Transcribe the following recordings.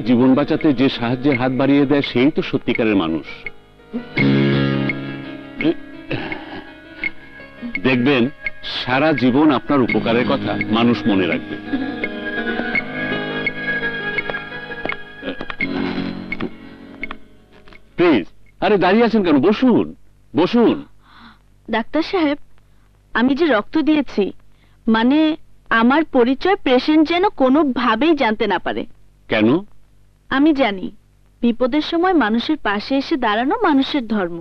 জীবন বাঁচাতে যে সাহায্যের হাত বাড়িয়ে দেয় সেই তো সত্যিকারের মানুষ। দেখবেন সারা জীবন আপনার উপকারের কথা মানুষ মনে রাখবে। প্লিজ, আরে দাঁড়িয়ে আছেন কেন? বসুন বসুন। ডাক্তার সাহেব, আমি যে রক্ত দিয়েছি, মানে আমার পরিচয় পেশেন্ট যেন কোনোভাবেই জানতে না পারে। কেন? আমি জানি বিপদের সময় মানুষের পাশে এসে দাঁড়ানো মানুষের ধর্ম।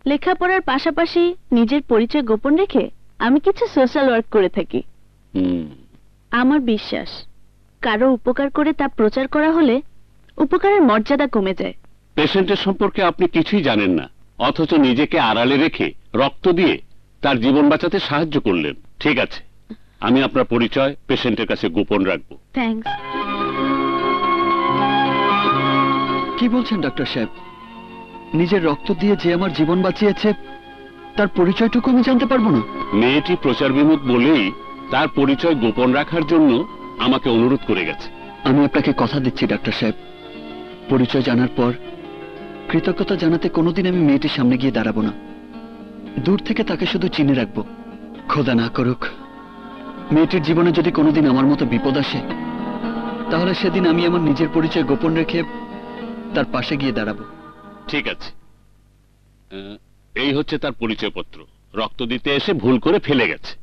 লেখাপড়ার পাশাপাশি নিজের পরিচয় গোপন রেখে আমি কিছু সোশ্যাল ওয়ার্ক করে থাকি। আমার বিশ্বাস কারো উপকার করে তা প্রচার করা হলে উপকারের মর্যাদা কমে যায়। পেশেন্টের সম্পর্কে আপনি কিছুই জানেন না, অথচ নিজেকে আড়ালে রেখে রক্ত দিয়ে তার জীবন বাঁচাতে সাহায্য করলেন। ঠিক আছে, আমি আপনার পরিচয় পেশেন্টের কাছে গোপন রাখবো। থ্যাঙ্কস। কি বলছেন ডাক্তার সাহেব? নিজের রক্ত দিয়ে যে আমার জীবন বাঁচিয়েছে তার পরিচয়টুকু আমি জানতে পারবো না? মেয়েটি প্রচার বিমুখ বলেই তার পরিচয় গোপন রাখার জন্য আমাকে অনুরোধ করে গেছে। আমি আপনাকে কথা দিচ্ছি ডাক্তার সাহেব, পরিচয় জানার পর কৃতজ্ঞতা জানাতে কোনোদিন আমি মেয়েটির সামনে গিয়ে দাঁড়াবো না। দূর থেকে তাকে শুধু চিনে রাখবো। খোদা না করুক মেয়েটির জীবনে যদি কোনোদিন আমার মতো বিপদ আসে, তাহলে সেদিন আমি আমার নিজের পরিচয় গোপন রেখে তার পাশে গিয়ে দাঁড়াবো। ঠিক আছে, এই হচ্ছে তার পরিচয়পত্র। রক্ত দিতে এসে ভুল করে ফেলে গেছে।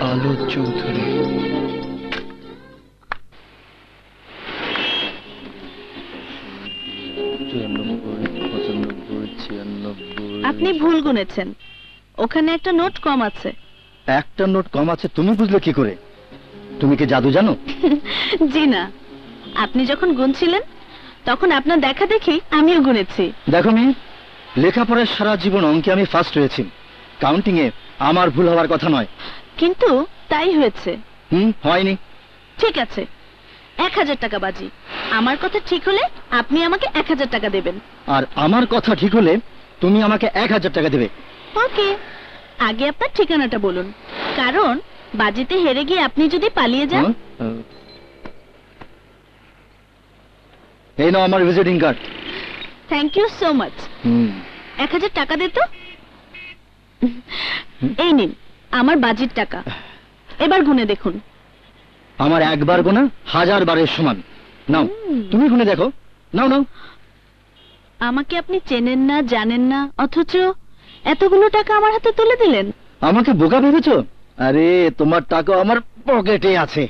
আলো চৌধুরী। আপনি ভুল গুনেছেন, ওখানে একটা নোট কম আছে। একটা নোট কম আছে তুমি বুঝলে কি করে? তুমি কি জাদু জানো? জি না, আপনি যখন গুনছিলেন তখন আপনার দেখা দেখি আমিও গুনেছি। দেখো মেয়ে, লেখাপড়ায় সারা জীবন অঙ্কে আমি ফার্স্ট হয়েছি, কাউন্টিং এ আমার ভুল হওয়ার কথা নয়। কিন্তু তাই হয়েছে। হয়নি। ঠিক আছে, 1000 টাকা বাজি। আমার কথা ঠিক হলে আপনি আমাকে 1000 টাকা দেবেন। আর আমার কথা ঠিক হলে তুমি আমাকে 1000 টাকা দেবে। ওকে, আগে আপনার ঠিকানাটা বলুন, কারণ বাজিতে হেরে গিয়ে আপনি যদি পালিয়ে যান। এই নাও আমার visiting card. Thank you so much. 1000 টাকা দে তো। এই নিন আমার বাজির টাকা, এবার গুনে দেখুন। আমার একবার গোনা 1000 বারের সমান। নাও তুমি গুনে দেখো। নাও নাও। আমাকে আপনি চেনেন না, জানেন না, অথচ এতগুলো টাকা আমার হাতে তুলে দিলেন। আমাকে বোকা ভেবেছো? আরে তোমার টাকা আমার পকেটে আছে।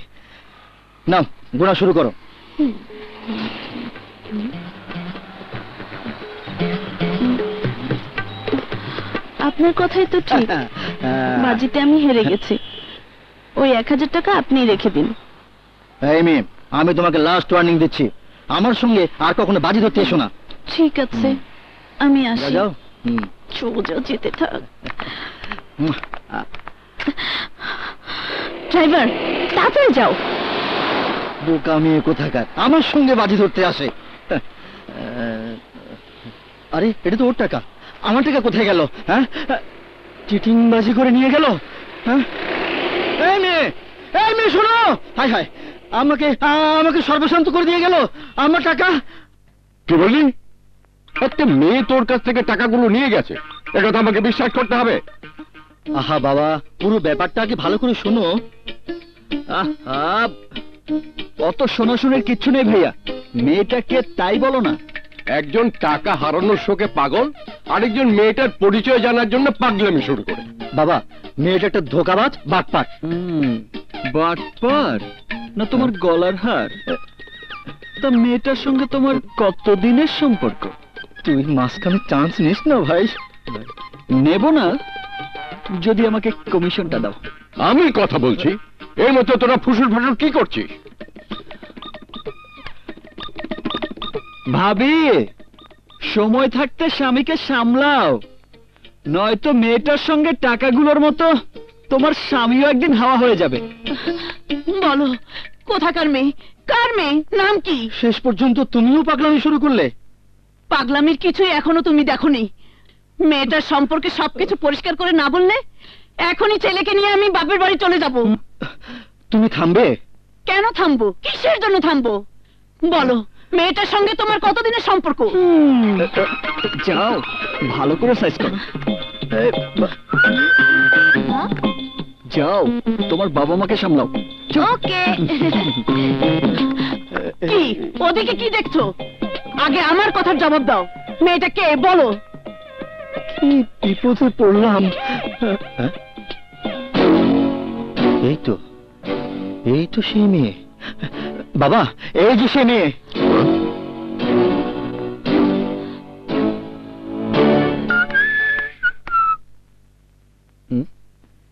নাও গোনা শুরু করো। আপনার কথাই তো ঠিক, বাজিতে আমি হেরে গেছি। ওই 1000 টাকা আপনি রেখে দিন। এই মেয়ে, আমি তোমাকে লাস্ট ওয়ার্নিং দিচ্ছি, আমার সঙ্গে আর কখনো বাজি ধরতে এসো না। ঠিক আছে, আমি আসি। যাও। সোজা যেতে থাক। ড্রাইভার তাড়াতাড়ি যাও। বোকা মেয়ে কোথাকার, আমার সঙ্গে বাজি ধরতে আসে। আরে এটা তো ওর টাকা, আমার টাকা কোথায় গেল? হ্যাঁ, চিটিং বাজি করে নিয়ে গেল। হ্যাঁ, এই মেয়ে শোনো। হায় হায়, আমাকে সর্বশান্ত করে দিয়ে গেল। আমার টাকা। কি বললি? একটা মেয়ে তোর কাছ থেকে টাকাগুলো নিয়ে গেছে, এটা আমাকে বিশ্বাস করতে হবে? আহা বাবা, পুরো ব্যাপারটা আগে ভালো করে শোনো। অত শোনাশুনের কিচ্ছু নেই ভাইয়া, মেয়েটাকে তাই বলো না। একজন টাকা হারানোর শোকে পাগল, আরেকজন মেয়েটার পরিচয় জানার জন্য পাগলামি শুরু করে। বাবা, মেয়েটা একটা ধোঁকাবাজ, বাটপার। বাটপার না তোমার গলার হার? তা মেয়েটার সঙ্গে তোমার কতদিনের সম্পর্ক? তুই মাঝখানে চান্স নিস না ভাই। নেব না যদি আমাকে কমিশনটা দাও। আমি কথা বলছি, এর মধ্যে তোরা ফুসুর ফাসুর কি করছিস? ভাবি, সময় থাকতে স্বামীকে সামলাও, নয়তো মেয়েটার সঙ্গে টাকাগুলোর মতো তোমার স্বামীও একদিন হাওয়া হয়ে যাবে। বলো কোথাকার মেয়ে, কার মেয়ে, নাম কি? শেষ পর্যন্ত তুমিও পাগলামি শুরু করলে। পাগলামির কিছুই এখনো তুমি দেখোনি। মেয়েটার সম্পর্কে সবকিছু পরিষ্কার করে না বললে এখনই ছেলেকে নিয়ে আমি বাপের বাড়ি চলে যাব। তুমি থামবে? কেন থামবো? কিসের জন্য থামবো বলো? মেয়েটার সঙ্গে তোমার কতদিনের সম্পর্ক? যাও, ভালো করে সাইজ করো। যাও, তোমার বাবা মাকে সামলাও। ওকে। কি ওদিকে কি দেখছো? আগে আমার কথার জবাব দাও। মেয়েটা কে বলো? কি বিপদে পড়লাম। এই তো সেই মেয়ে। বাবা, এই যে সে মেয়ে।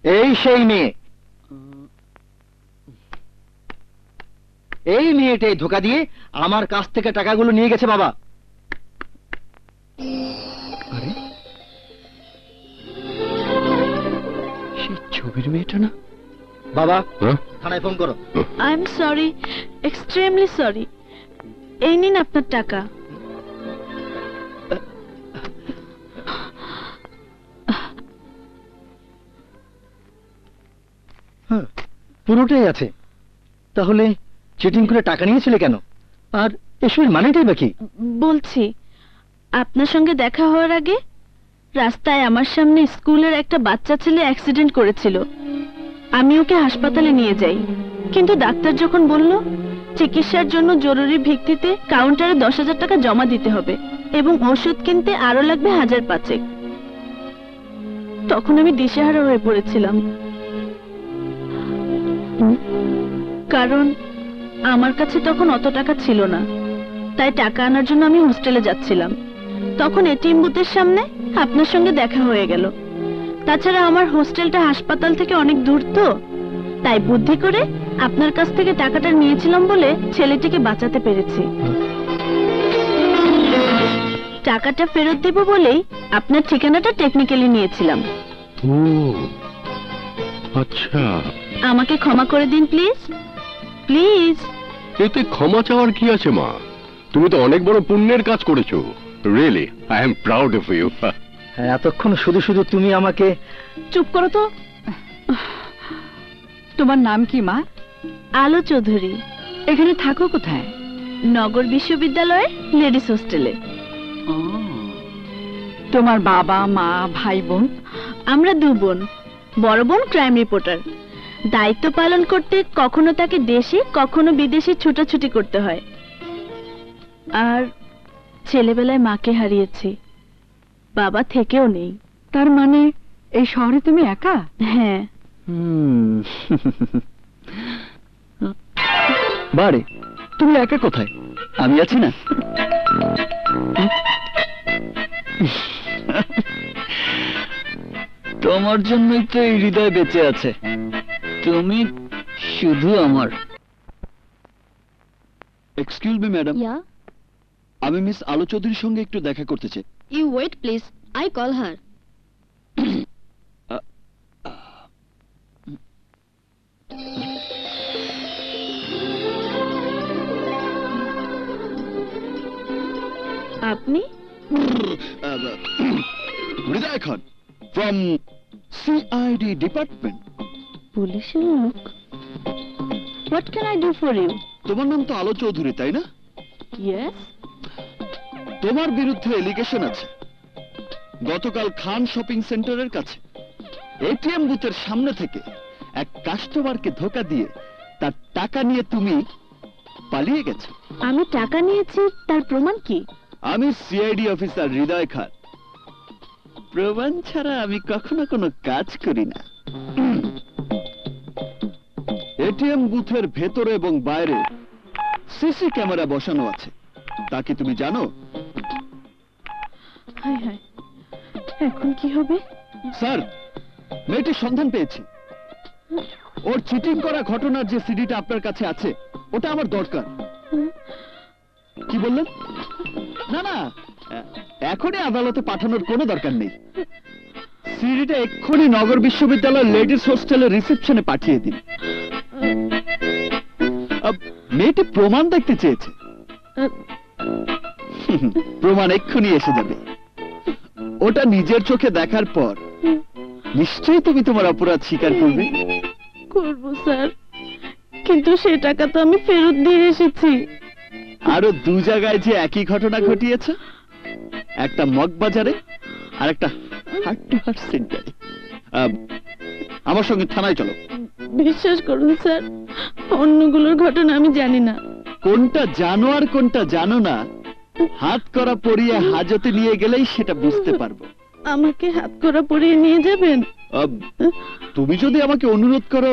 এই সেই মেয়ে। এই মেয়েটাই ধোকা দিয়ে আমার কাছ থেকে টাকাগুলো নিয়ে গেছে বাবা। আরে, সেই ছবির মেয়েটা না? বাবা, থানায় ফোন করো। I am sorry, extremely sorry. এই নিন আপনার টাকা। হ্যাঁ, পুরোটাই আছে। তাহলে চিটিং করে টাকা নিয়েছিলে কেন? আর এসবের মানেটাই বা কি? বলছি, আপনার সঙ্গে দেখা হওয়ার আগে রাস্তায় আমার সামনে স্কুলের একটা বাচ্চা ছেলে অ্যাক্সিডেন্ট করেছিল। আমি ওকে হাসপাতালে নিয়ে যাই, কিন্তু ডাক্তার যখন বলল চিকিৎসার জন্য জরুরি ভিত্তিতে কাউন্টারে 10,000 টাকা জমা দিতে হবে এবং ওষুধ কিনতে আরো লাগবে 1,500, তখন আমি দিশেহারা হয়ে পড়েছিলাম। কারণ আমার কাছে তখন অত টাকা ছিল না, তাই টাকা আনার জন্য আমি হোস্টেলে যাচ্ছিলাম। তখন এটিএম বুথের সামনে আপনার সঙ্গে দেখা হয়ে গেল। তাছাড়া আমার হোস্টেলটা হাসপাতাল থেকে অনেক দূর, তো তাই বুদ্ধি করে আপনার কাছ থেকে টাকাটা নিয়েছিলাম বলে ছেলেটিকে বাঁচাতে পেরেছি। টাকাটা ফেরত দেব বলেই আপনার ঠিকানাটা টেকনিক্যালি নিয়েছিলাম। ও আচ্ছা, আমাকে ক্ষমা করে দিন প্লিজ, প্লিজ। এতে ক্ষমা চাওয়ার কি আছে মা? তুমি তো অনেক বড় পুণ্যের কাজ করেছো। Really I am proud of you. এতক্ষণ শুধু শুধু তুমি আমাকে... চুপ করো তো। তোমার নাম কি মা? আলো চৌধুরী। এখানে থাকো কোথায়? নগর বিশ্ববিদ্যালয়ের লেডিস হোস্টেলে। তোমার বাবা মা ভাই বোন? আমরা 2 বোন। বড় বোন ক্রাইম রিপোর্টার। দায়িত্ব পালন করতে কখনো তাকে দেশে কখনো বিদেশে ছুটাছুটি করতে হয়। আর ছেলেবেলায় মাকে হারিয়েছি, বাবা থেকেও নেই। তার মানে এই শহরে তুমি একা? হ্যাঁ। বারে, তুমি একা কোথায়? আমি আছি না? তোমার জন্যই তো এই হৃদয় বেঁচে আছে। তুমি শুধু আমার। এক্সকিউজ মি ম্যাডাম, Yeah, আমি মিস আলো চৌধুরীর সঙ্গে একটু দেখা করতে চাই। you wait please. I call her. আপনি? Hriday Khan from CID department. পুলিশের লোক? What can I do for you? তোমার নাম তো আলো চৌধুরী, তাই না? ইয়েস। তোমার বিরুদ্ধে এলিগেশন আছে। গতকাল খান শপিং সেন্টারের কাছে এটিএম বুথের সামনে থেকে এক কাস্টমারকে ধোকা দিয়ে তার টাকা নিয়ে তুমি পালিয়ে গেছো। আমি টাকা নিয়েছি, তার প্রমাণ কি? আমি সিআইডি অফিসার হৃদয় খান। প্রমাণ ছাড়া আমি কখনো কোনো কাজ করি না। এটিএম বুথের ভেতরে এবং বাইরে সিসি ক্যামেরা বসানো আছে, তা কি তুমি জানো? হায় হায়, এখন কি হবে? স্যার, মেয়েটির সন্ধান পেয়েছি। ওর চিটিং করা ঘটনার যে সিডিটা আপনার কাছে আছে, ওটা আমার দরকার। কি বললেন? না না, এখনই আদালতে পাঠানোর কোনো দরকার নেই। সিডিটা এক্ষুনি নগর বিশ্ববিদ্যালয় লেডিস হোস্টেলের রিসেপশনে পাঠিয়ে দিন। মেয়েটি প্রমাণ দেখতে চেয়েছে। প্রমাণ এক্ষুনি এসে যাবে। ওটা নিজের চোখে দেখার পর নিশ্চয়ই তুমি তোমার অপরাধ স্বীকার করবে। করব স্যার, কিন্তু সে টাকা তো আমি ফেরত দিয়ে এসেছি। আরো দু জায়গায় যে একই ঘটনা ঘটিয়েছে, একটা মগবাজারে আর একটা হার্ট টু হার্ট সেন্টারে। আমার সঙ্গে থানায় চলো। বিশ্বাস করুন স্যার, অন্যগুলোর ঘটনা আমি জানি না। কোনটা জানো আর কোনটা জানো না, হাত করা পরিয়ে হাজতে নিয়ে গেলেই সেটা বুঝতে পারবো। আমাকে হাত করা পরিয়ে নিয়ে যাবেন? তুমি যদি আমাকে অনুরোধ করো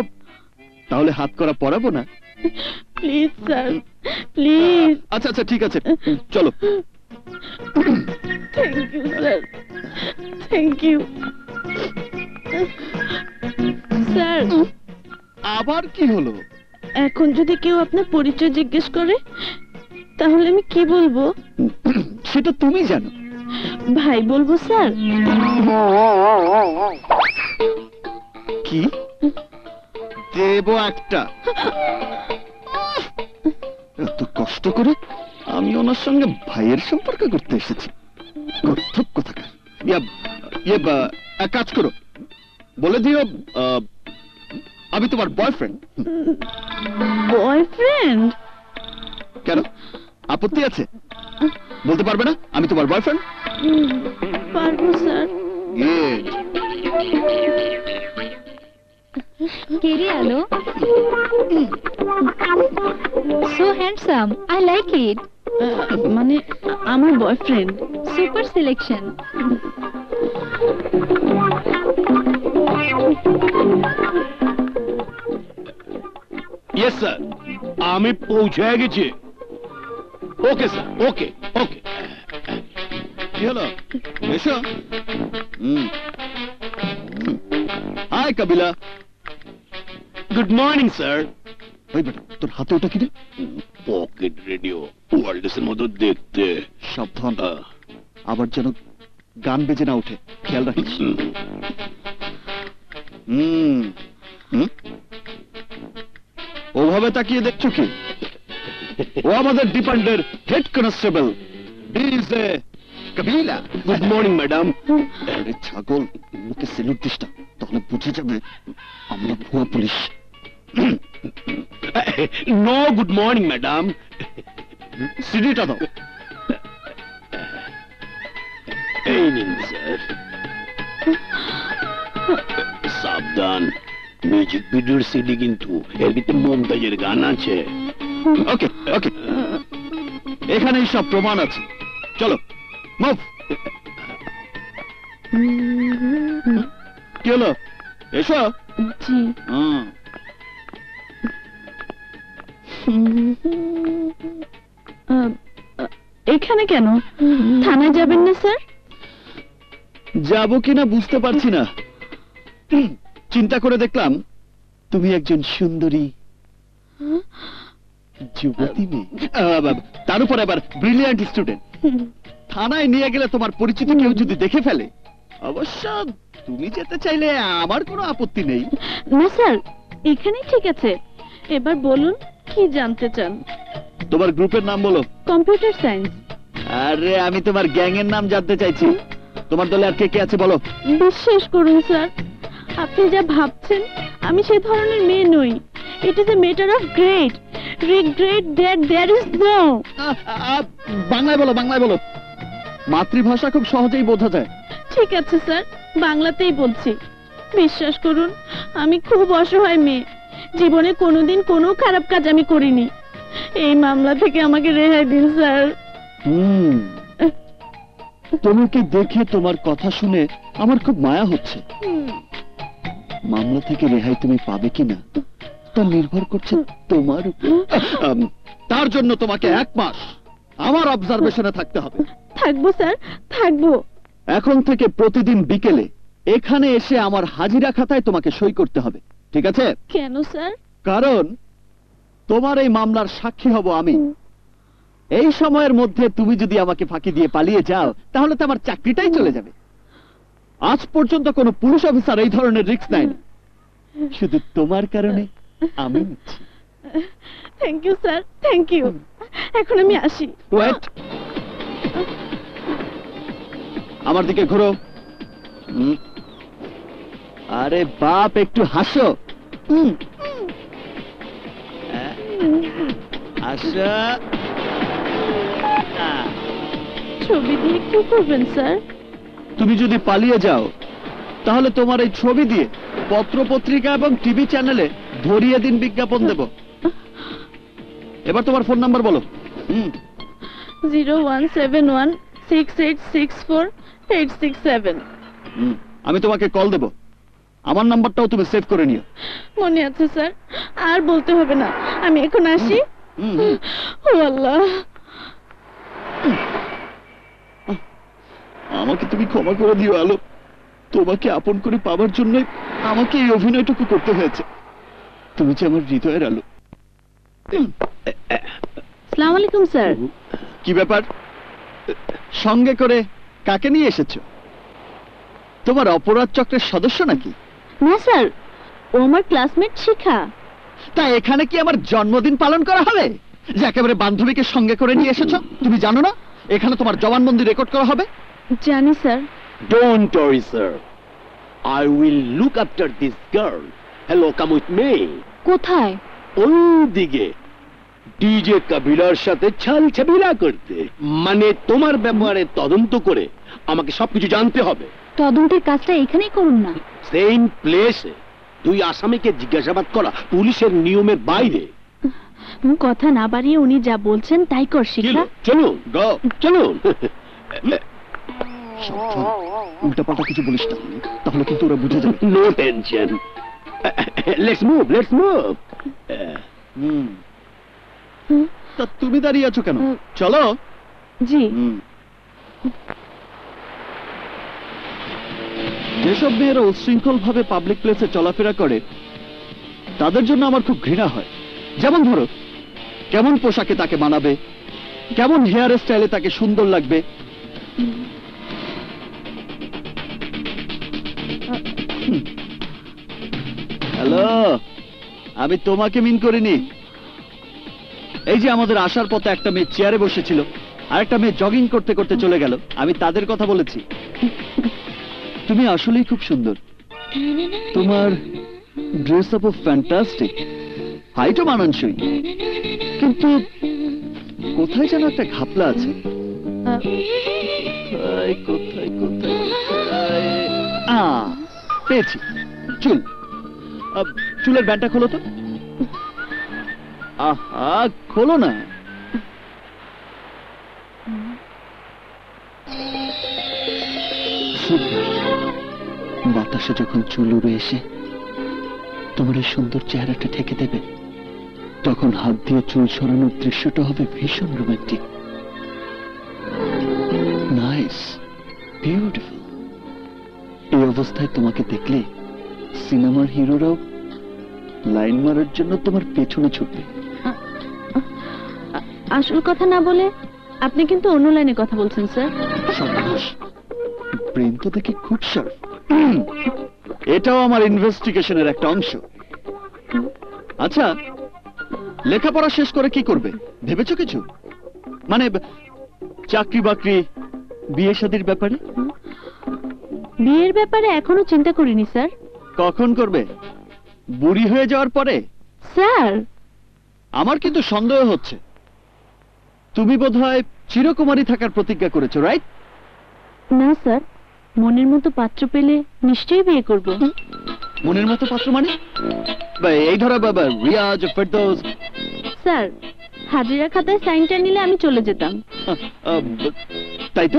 তাহলে হাত করা পরাবো না। Please sir, please. আচ্ছা আচ্ছা ঠিক আছে, চলো। Thank you sir, thank you. Sir, আবার কি হলো? এখন যদি কেউ আপনার পরিচয় জিজ্ঞেস করে তাহলে আমি কি বলবো? সেটা তুমি জানো। ভাই বলবো স্যার? কি দেব একটা? এত কষ্ট করে আমি ওনার সঙ্গে ভাইয়ের সম্পর্ক করতে এসেছি। গর্ধব কোথাকার। এক কাজ করো, বলে দিও আমি তোমার বয়ফ্রেন্ড। বয়ফ্রেন্ড? কেন, আপত্তি আছে? বলতে পারবে না আমি তোমার বয়ফ্রেন্ড? পারবো sir. Kiri Alo. So handsome. I like it. মানে আমার boyfriend. Super selection. Yes sir, আমি পৌঁছে গেছি। Okay sir, okay okay. কি হলো? এসো। Hi Kabila. Good morning sir. ওই বেটা, তোর হাতে ওটা কি রে? পকেট রেডিও, ওয়ার্ল্ডসের মতো দেখতে। সাবধান, আবার যেন গান বেজে না ওঠে, খেয়াল রাখিস। ওভাবে তাকিয়ে দেখছো কি? ও আমাদের ডিপার্টমেন্টের head constable DJ Kabila. Good morning madam. আরে ছাগল, ওকে সেলুট দিস না, তাহলে বুঝে যাবে আমরা ভুয়া police. No good morning madam. সিডিটা দাও। এই নিন স্যার। সাবধান, মিউজিক ভিডিওর সিডি কিন্তু, এর ভিতরে মমতাজের গান আছে। ওকে ওকে, এখানেই সব প্রমাণ আছে, চলো মুভ। কি হলো? এসো। জি। এখানে কেন? থানায় যাবেন না স্যার? যাবো কিনা বুঝতে পারছি না। চিন্তা করে দেখলাম তুমি একজন সুন্দরী যুবতী মেয়ে, তার উপর আবার ব্রিলিয়ান্ট স্টুডেন্ট। থানায় নিয়ে গেলে তোমার পরিচিত কেউ যদি দেখে ফেলে, অবশ্য তুমি যেতে চাইলে আমার কোনো আপত্তি নেই। না স্যার, এখানেই ঠিক আছে। এবার বলুন কি জানতে চান? তোমার গ্রুপের নাম বলো। Computer science. আরে আমি তোমার গ্যাং এর নাম জানতে চাইছি। তোমার দলে আর কে কে আছে বলো। বিশ্বাস করুন স্যার, আপনি যা ভাবছেন আমি সে ধরনের মেয়ে নই। It is a matter of great regret that there is no. বাংলায় বলো, বাংলায় বলো, মাতৃভাষা খুব সহজেই বোঝা যায়। ঠিক আছে স্যার, বাংলাতেই বলছি। বিশ্বাস করুন, আমি খুব অসহায় মেয়ে। জীবনে কোনোদিন কোনো খারাপ কাজ আমি করিনি। এই মামলা থেকে আমাকে রেহাই দিন স্যার। তোমাকে দেখে, তোমার কথা শুনে আমার খুব মায়া হচ্ছে। মামলা থেকে রেহাই তুমি পাবে কিনা তা নির্ভর করছে তোমার উপর। তার জন্য তোমাকে 1 মাস আমার অবজারভেশনে থাকতে হবে। থাকবো স্যার, থাকবো। এখন থেকে প্রতিদিন বিকেলে এখানে এসে আমার হাজিরা খাতায় তোমাকে সই করতে হবে, ঠিক আছে? কেন স্যার? কারণ তোমার এই মামলার সাক্ষী হব আমি। এই সময়ের মধ্যে তুমি যদি আমাকে ফাঁকি দিয়ে পালিয়ে যাও তাহলে তো আমার চাকরিটাই চলে যাবে। আজ পর্যন্ত কোনো পুলিশ অফিসার এই ধরনের রিস্ক নেয়নি, শুধু তোমার কারণে আমি নিচ্ছি। Thank you sir, thank you. এখন আমি আসি। ওয়েট, আমার দিকে ঘুরো। আরে বাপ, একটু হাসো। হাসো। ছবি দিয়ে কি করবেন স্যার? তুমি যদি পালিয়ে যাও তাহলে তোমার এই ছবি দিয়ে পত্র পত্রিকা এবং টিভি চ্যানেলে ধরিয়ে দিন বিজ্ঞাপন দেব। এবার তোমার ফোন নাম্বার বলো। 01716864867। আমি তোমাকে কল দেব, আমার নাম্বারটাও তুমি সেভ করে নিও। মনে আছে স্যার, আর বলতে হবে না। আমি এখন আসি। ও আল্লাহ, আমাকে তুমি ক্ষমা করে দিও আলো। তোমাকে আপন করে পাওয়ার জন্য আমাকে এই অভিনয়টুকু করতে হয়েছে। তুমি যে আমার হৃদয়ের আলো। আসসালামু আলাইকুম স্যার। কি ব্যাপার, সঙ্গে করে কাকে নিয়ে এসেছো? তোমার অপরাধ চক্রের সদস্য নাকি? না স্যার, ও আমার ক্লাসমেট শিখা। তা এখানে কি আমার জন্মদিন পালন করা হবে যে একেবারে বান্ধবীকে সঙ্গে করে নিয়ে এসেছো? তুমি জানো না এখানে তোমার জবানবন্দি রেকর্ড করা হবে? জানি sir. Don't worry, sir. I will look after this girl. Hello, come with me. কোথায়? ওই দিকে ডিজে কাবিলার সাথে ছাল ছাবিলা করতে, মানে তোমার ব্যাপারে তদন্ত করে আমাকে সবকিছু জানতে হবে। তদন্তের কাজটা এখানেই করুন না। সেম প্লেসে দুই আসামিকে জিজ্ঞাসাবাদ করা পুলিশের নিয়মের বাইরে। কথা না বাড়িয়ে উনি যা বলছেন তাই কর শিখা। চলুন গো, চলুন। উল্টা পাল্টা কিছু বলিস না, তাহলে কিন্তু ওরা বুঝে যাবে। No tension, let's move, let's move. তা তুমি দাঁড়িয়ে আছো কেন? চলো। জি। যেসব মেয়েরা উচ্ছৃঙ্খল ভাবে পাবলিক প্লেসে চলাফেরা করে তাদের জন্য আমার খুব ঘৃণা হয়। যেমন ধরো, কেমন পোশাকে তাকে মানাবে, কেমন হেয়ার স্টাইলে তাকে সুন্দর লাগবে। হ্যালো, আমি তোমাকে মিন করিনি। এই যে আমাদের আসার পথে একটা মেয়ে চেয়ারে বসেছিল আর একটা মেয়ে জগিং করতে করতে চলে গেল, আমি তাদের কথা বলেছি। তুমি আসলেই খুব সুন্দর। তোমার ড্রেস আপ ফ্যান্টাস্টিক, হাইটও মানানসই, কিন্তু কোথায় যেন একটা ঘাপলা আছে। কোথায় কোথায় কোথায়? পেয়েছি, চুল। চুলের ব্যান্ডটা খোলো তো। আহা, খোলো না। বাতাসে যখন চুল উড়ে এসে তোমার এই সুন্দর চেহারাটা ঢেকে দেবে, তখন হাত দিয়ে চুল সরানোর দৃশ্যটা হবে ভীষণ রোমান্টিক। Nice, beautiful. এই অবস্থায় তোমাকে দেখলে সিনেমার হিরোরাও লাইন মারার জন্য তোমার পেছনে ছুটবে। আসল কথা না বলে আপনি কিন্তু অন্য লাইনে কথা বলছেন স্যার। সর্বনাশ, ব্রেন তো দেখি খুব শার্প। এটাও আমার ইনভেস্টিগেশনের একটা অংশ। আচ্ছা, লেখাপড়া শেষ করে কি করবে ভেবেছো কিছু? মানে চাকরি বাকরি, বিয়ে শাদীর ব্যাপারে? বিয়ের ব্যাপারে এখনো চিন্তা করিনি স্যার। কখন করবে? বুড়ি হয়ে যাওয়ার পরে? স্যার, আমার কিন্তু সন্দেহ হচ্ছে তুমি বোধহয় চিরকুমারী থাকার প্রতিজ্ঞা করেছো, রাইট? না স্যার, মনের মতো পাত্র পেলে নিশ্চয়ই বিয়ে করব। মনের মতো পাত্র মানে? এই ধরো বাবা, রিয়াজ, ফেরদৌস। স্যার, হাজিরা খাতায় সাইনটা নিলে আমি চলে যেতাম। তাই তো?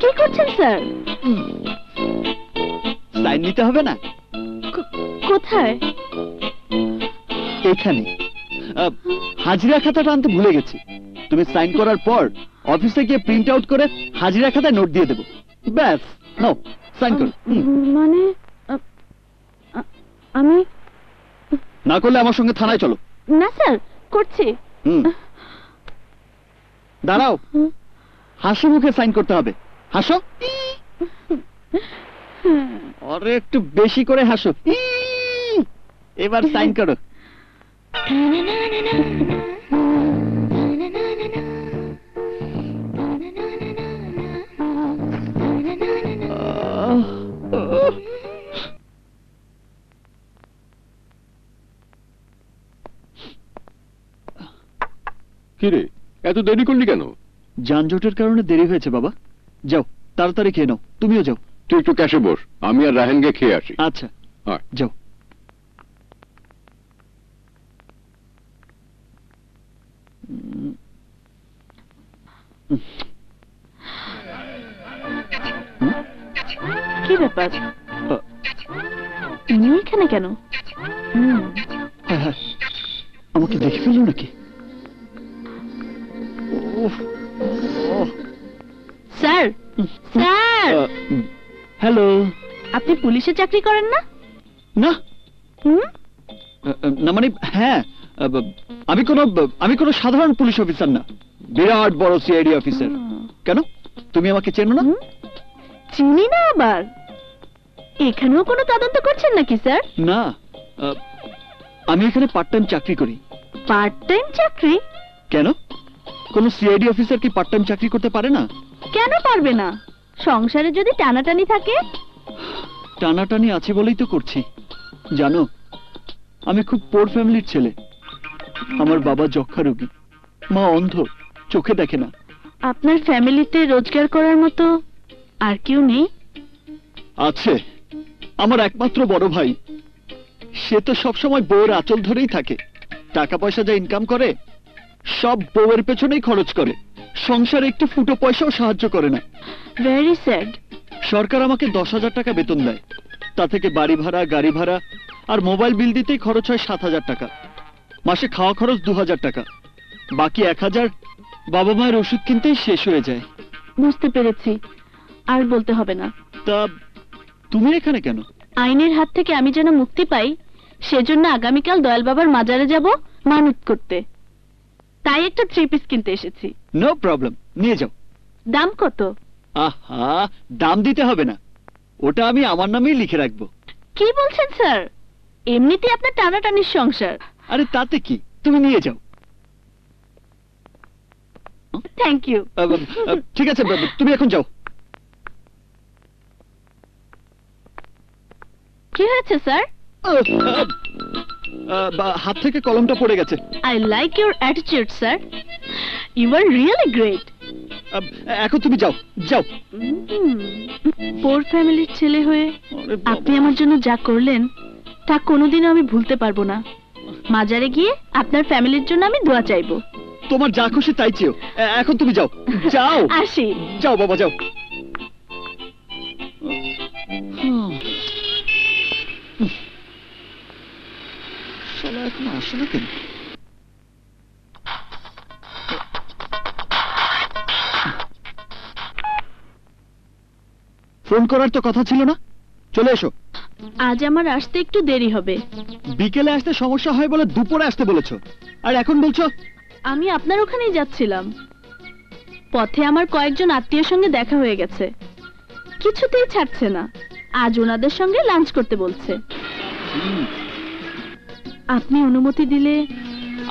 কি করছেন স্যার? সাইন নিতে হবে না? কোথায়? এখানে। হাজিরা খাতাটা আনতে ভুলে গেছি। তুমি সাইন করার পর অফিসে গিয়ে প্রিন্ট আউট করে হাজিরা খাতায় নোট দিয়ে দেবো। ব্যাস, নাও সাইন করো। মানে আমি না করলে আমার সঙ্গে থানায় চলো। না স্যার, করছি। দাঁড়াও, হাসি মুখে সাইন করতে হবে। হাসো। আরে একটু বেশি করে হাসো। এবার সাইন করো। কিরে এত দেরি করলি কেন? যানজটের কারণে দেরি হয়েছে বাবা। যাও তাড়াতাড়ি খেয়ে নাও, তুমিও যাও। তুই একটু ক্যাশে বস, আমি আর রাহেনকে খেয়ে আসি। আচ্ছা হ্যাঁ। যাও। কি ব্যাপার, উনি এখানে কেন? হ্যাঁ হ্যাঁ, আমাকে দেখে ফেললো নাকি? Sir, sir, hello. আপনি পুলিশে চাকরি করেন না? না হুম, না মানে হ্যাঁ, আমি কোনো সাধারণ পুলিশ অফিসার না, বিরাট বড় সিআইডি অফিসার। কেন, তুমি আমাকে চেনো না? হুম, চিনি না আবার। এখানেও কোনো তদন্ত করছেন নাকি স্যার? না, আমি এখানে পার্ট টাইম চাকরি করি। পার্ট টাইম চাকরি? কেন, কোন সিআইডি অফিসার কি পার্ট টাইম চাকরি করতে পারে না? কেন পারবে না? সংসারে যদি টানাটানি থাকে। টানাটানি আছে বলেই তো করছি। জানো, আমি খুব পোর ফ্যামিলির ছেলে। আমার বাবা যক্ষা রোগী, মা অন্ধ, চোখে দেখে না। আপনার ফ্যামিলিতে রোজগার করার মতো আর কেউ নেই? আছে, আমার একমাত্র বড় ভাই। সে তো সবসময় বউয়ের আঁচল ধরেই থাকে। টাকা পয়সা যা ইনকাম করে সব বউয়ের পেছনেই খরচ করে, সংসারে একটু ফুটো পয়সাও সাহায্য করে না। Very sad. সরকার আমাকে 10,000 টাকা বেতন দেয়, তা থেকে বাড়ি ভাড়া, গাড়ি ভাড়া আর মোবাইল বিল দিতেই খরচ হয় 7,000 টাকা। মাসে খাওয়া খরচ 2,000 টাকা, বাকি 1,000 বাবা মায়ের ওষুধ কিনতেই শেষ হয়ে যায়। বুঝতে পেরেছি, আর বলতে হবে না। তা তুমি এখানে কেন? আইনের হাত থেকে আমি যেন মুক্তি পাই, সেজন্য আগামীকাল দয়াল বাবার মাজারে যাব মানত করতে। তাই একটা 3 পিস কিনতে এসেছি। নো প্রবলেম, নিয়ে যাও। দাম কত? আহা, দাম দিতে হবে না, ওটা আমি আমার নামেই লিখে রাখবো। কি বলছেন স্যার? এমনিতেই আপনার টানাটানির সংসার। আরে তাতে কি, তুমি নিয়ে যাও। Thank you. ঠিক আছে, তুমি এখন যাও। কি হয়েছে স্যার? হাত থেকে কলমটা পড়ে গেছে। I like your attitude sir, you are really great. এখন তুমি যাও, যাও। পোর ফ্যামিলির ছেলে হয়ে আপনি আমার জন্য যা করলেন তা কোনোদিনও আমি ভুলতে পারবো না। মাজারে গিয়ে আপনার ফ্যামিলির জন্য আমি দোয়া চাইবো। তোমার যা খুশি তাই চেও। এখন তুমি যাও, যাও। আসি। যাও বাবা, যাও। শালা এখনো আসে না কেন? ফোন করার তো কথা ছিল না? চলে এসো। আজ আমার আসতে একটু দেরি হবে। বিকেলে আসতে সমস্যা হয় বলে দুপুরে আসতে বলেছো, আর এখন বলছো? আমি আপনার ওখানেই যাচ্ছিলাম, পথে আমার কয়েকজন আত্মীয়ের সঙ্গে দেখা হয়ে গেছে, কিছুতেই ছাড়ছে না। আজ ওনাদের সঙ্গে লাঞ্চ করতে বলছে। আপনি অনুমতি দিলে।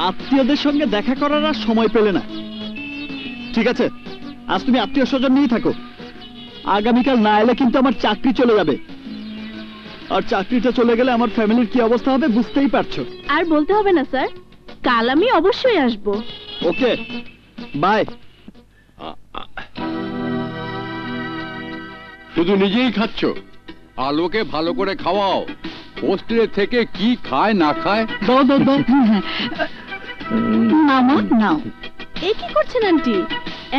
আত্মীয়দের সঙ্গে দেখা করার আর সময় পেলে না। ঠিক আছে, আজ তুমি আত্মীয় স্বজন নিয়ে থাকো। আগামীকাল না এলে কিন্তু আমার চাকরি চলে যাবে, আর চাকরিটা চলে গেলে আমার ফ্যামিলির কি অবস্থা হবে বুঝতেই পারছো। আর বলতে হবে না স্যার, কাল আমি অবশ্যই আসবো। ওকে, বাই। শুধু নিজেই খাচ্ছ, আলোকে ভালো করে খাওয়াও। হোস্টেলে থেকে কি খায় না খায়। দাও দাও দাও। মামা নাও। এ কি করছেন আন্টি?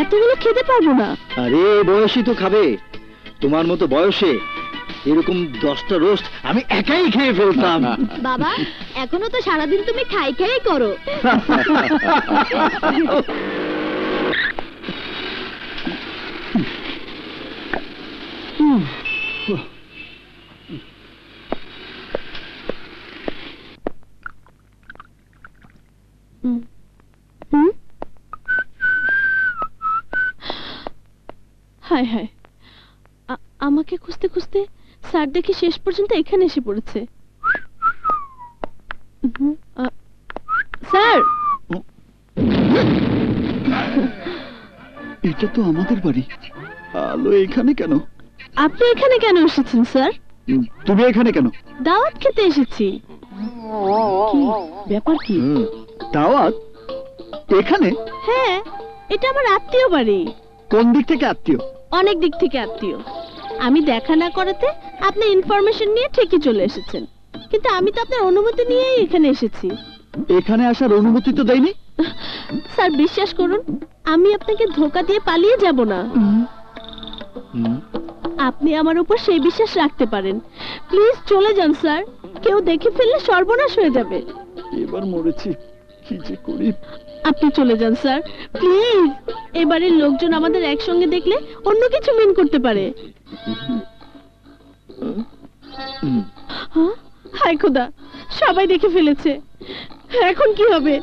এতগুলো খেতে পারবো না। আরে বয়সী তো খাবে, তোমার মতো বয়সে এরকম 10টা রোস্ট আমি একাই খেয়ে ফেলতাম। বাবা, এখনো তো সারাদিন তুমি খাই খাই করো। হায় হায়, আমাকে খুঁজতে খুঁজতে স্যার দেখি শেষ পর্যন্ত এখানে এসে পড়েছে। স্যার, এটা তো আমাদের বাড়ি, আলো এখানে কেন? আপনি এখানে কেন এসেছেন স্যার? তুমি এখানে কেন? দাওয়াত খেতে এসেছি। কি ব্যাপার? কি দাওয়াত? এখানে? হ্যাঁ, এটা আমার আত্মীয় বাড়ি। কোন দিক থেকে আত্মীয়? অনেক দিক থেকে আত্মীয়। আমি দেখা না করাতে আপনি ইনফরমেশন নিয়ে ঠিকই চলে এসেছেন, কিন্তু আমি তো আপনার অনুমতি নিয়েই এখানে এসেছি। এখানে আসার অনুমতি তো দেয়নি। স্যার বিশ্বাস করুন, আমি আপনাকে ধোকা দিয়ে পালিয়ে যাব না। আপনি আমার উপর সেই বিশ্বাস রাখতে পারেন। প্লিজ চলে যান স্যার, কেউ দেখে ফেললে সর্বনাশ হয়ে যাবে। এবার মরেছি, কি যে করি। আপনি চলে যান স্যার, প্লিজ। এবারের লোকজন আমাদের একসঙ্গে দেখলে অন্য কিছু মিন করতে পারে। হ্যাঁ? হায় খোদা, সবাই দেখে ফেলেছে। এখন কি হবে?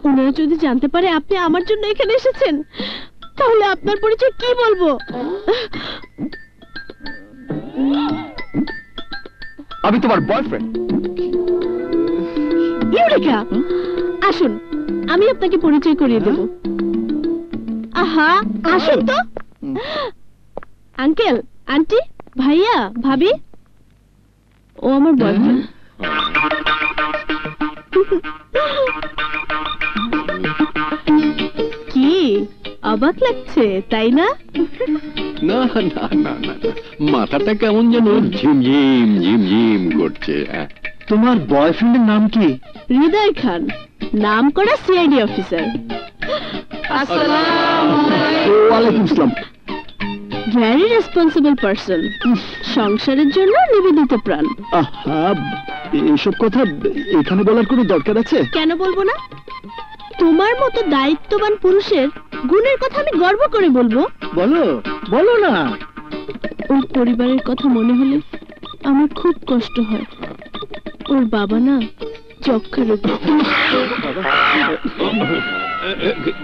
ওনারা যদি জানতে পারে আপনি আমার জন্য এখানে এসেছেন, তাহলে আপনার পরিচয় কি বলবো? আমি তোমার বয়ফ্রেন্ড। ইউরেকা, আসুন আমি আপনাকে পরিচয় করিয়ে দেব। আহা, আসুন তো। আঙ্কেল, আন্টি, ভাইয়া, ভাবি, ও আমার বয়ফ্রেন্ড। কি অবাক লাগছে, তাই না? না না না না, মাথাটা কেমন যেন ঝিমঝিম ঝিমঝিম করছে। তোমার বয়ফ্রেন্ডের নাম কি? হৃদয় খান, নাম করা সিআইডি অফিসার। ওয়ালাইকুম আসসালাম। ভেরি রেসপন্সিবল পারসন, সংসারের জন্য নিবেদিত প্রাণ। আহা, এসব কথা এখানে বলার কোনো দরকার আছে? কেন বলবো না? তোমার মতো দায়িত্ববান পুরুষের গুণের কথা আমি গর্ব করে বলবো। বলো, বলো না। ওর পরিবারের কথা মনে হলে আমার খুব কষ্ট হয়। ওর বাবা না যক্ষা রোগী।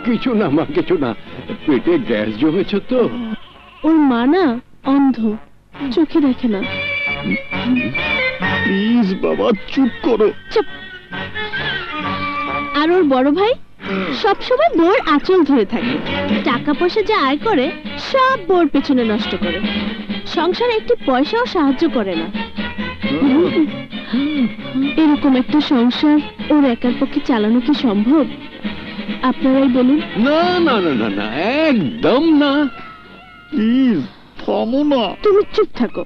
কিছু না মা, কিছু না, পেটে গ্যাস জমেছে তো। ওর মা না অন্ধ, চোখে দেখে না। প্লিজ বাবা চুপ করো। চুপ। আর ওর বড় ভাই সবসময় বউর আঁচল ধরে থাকে। টাকা পয়সা যা আয় করে সব বউর পেছনে নষ্ট করে। সংসারে একটি পয়সাও সাহায্য করে না। এরকম একটা সংসার ওর একার পক্ষে চালানো কি সম্ভব? আপনারাই বলুন। না না না না না, একদম না। প্লিজ থামো না। তুমি চুপ থাকো।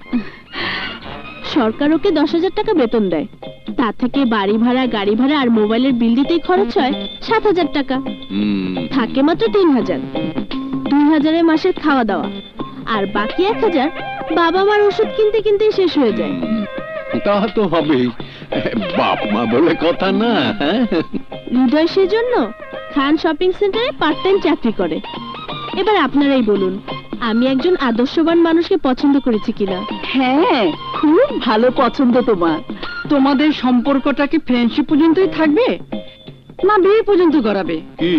সরকার ওকে 10,000 টাকা বেতন দেয়, তা থেকে বাড়ি ভাড়া, গাড়ি ভাড়া আর মোবাইলের বিল দিতেই খরচ হয় 7,000 টাকা। থাকে মাত্র 3,000। 2,000 মাসের খাওয়া দাওয়া, আর বাকি 1,000 বাবা মার ওষুধ কিনতে কিনতেই শেষ হয়ে যায়। তা তো হবেই, বাপ মা বলে কথা না। হৃদয় সেজন্য খান শপিং সেন্টারে পার্ট টাইম চাকরি করে। এবার আপনারাই বলুন, আমি একজন আদর্শবান মানুষকে পছন্দ করেছি কিনা? হ্যাঁ, খুব ভালো পছন্দ তোমার। তোমাদের সম্পর্কটা কি ফ্রেন্ডশিপ পর্যন্তই থাকবে, না বিয়ে পর্যন্ত করাবে? কি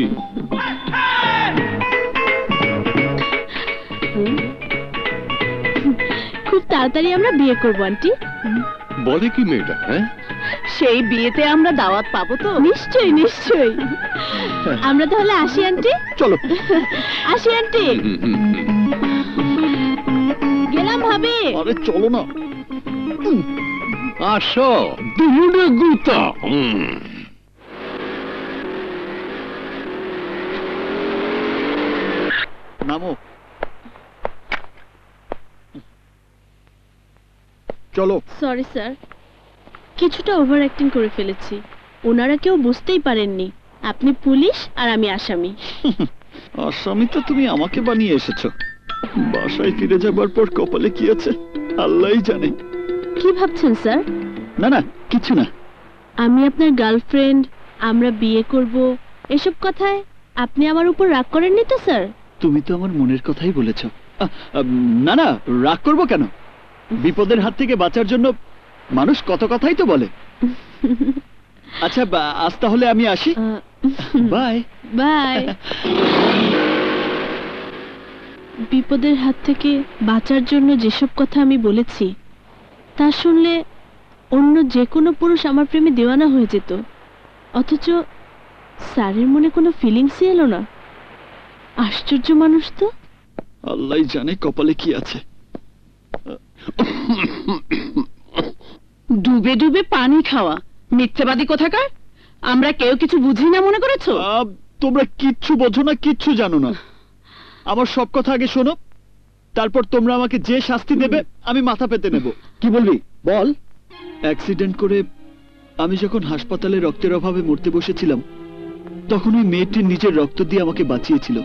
খুব তাড়াতাড়ি আমরা বিয়ে করবো আন্টি। বলে কি মেয়েটা? হ্যাঁ, সেই বিয়েতে আমরা দাওয়াত পাবো তো? নিশ্চয়ই নিশ্চয়ই। আমরা তাহলে আসি আন্টি। চলো। আসি আন্টি। গেলাম ভাবি। আরে চলো না। আসো দুলে গুতা। নামো। চলো। সরি স্যার, কিছুটা ওভার অ্যাক্টিং করে ফেলেছি। ওনারা কেউ বুঝতেই পারেননি আপনি পুলিশ আর আমি আসামি। আসামি তো তুমি আমাকে বানিয়ে এসেছো। বাসায় ফিরে যাবার পর কপালে কি আছে আল্লাহই জানে। কি ভাবছেন স্যার? না না, কিছু না। আমি আপনার গার্লফ্রেন্ড, আমরা বিয়ে করব, এসব কথায় আপনি আমার উপর রাগ করেননি তো স্যার? তুমি তো আমার মনের কথাই বলেছো। না না, রাগ করবো কেন? বিপদের হাত থেকে বাঁচার জন্য মানুষ কত কথাই তো বলে। আচ্ছা, আজ তাহলে আমি আসি। Bye bye. বিপদের হাত থেকে বাঁচার জন্য যেসব কথা আমি বলেছি, তা শুনলে অন্য যে কোনো পুরুষ আমার প্রেমে দেওয়ানা হয়ে যেত, অথচ স্যারের মনে কোনো ফিলিংসই এলো না। আশ্চর্য মানুষ তো। আল্লাহই জানে কপালে কি আছে। ডুবে ডুবে পানি খাওয়া মিথ্যাবাদী কোথাকার। আমরা কেউ কিছু বুঝি না মনে করেছো? তোমরা কিচ্ছু বোঝো না, কিচ্ছু জানো না। আমার সব কথা আগে শোনো, তারপর তোমরা আমাকে যে শাস্তি দেবে আমি মাথা পেতে নেব। কি বলবি বল। অ্যাক্সিডেন্ট করে আমি যখন হাসপাতালে রক্তের অভাবে মরতে বসেছিলাম, তখন ওই মেয়েটি নিজের রক্ত দিয়ে আমাকে বাঁচিয়েছিল।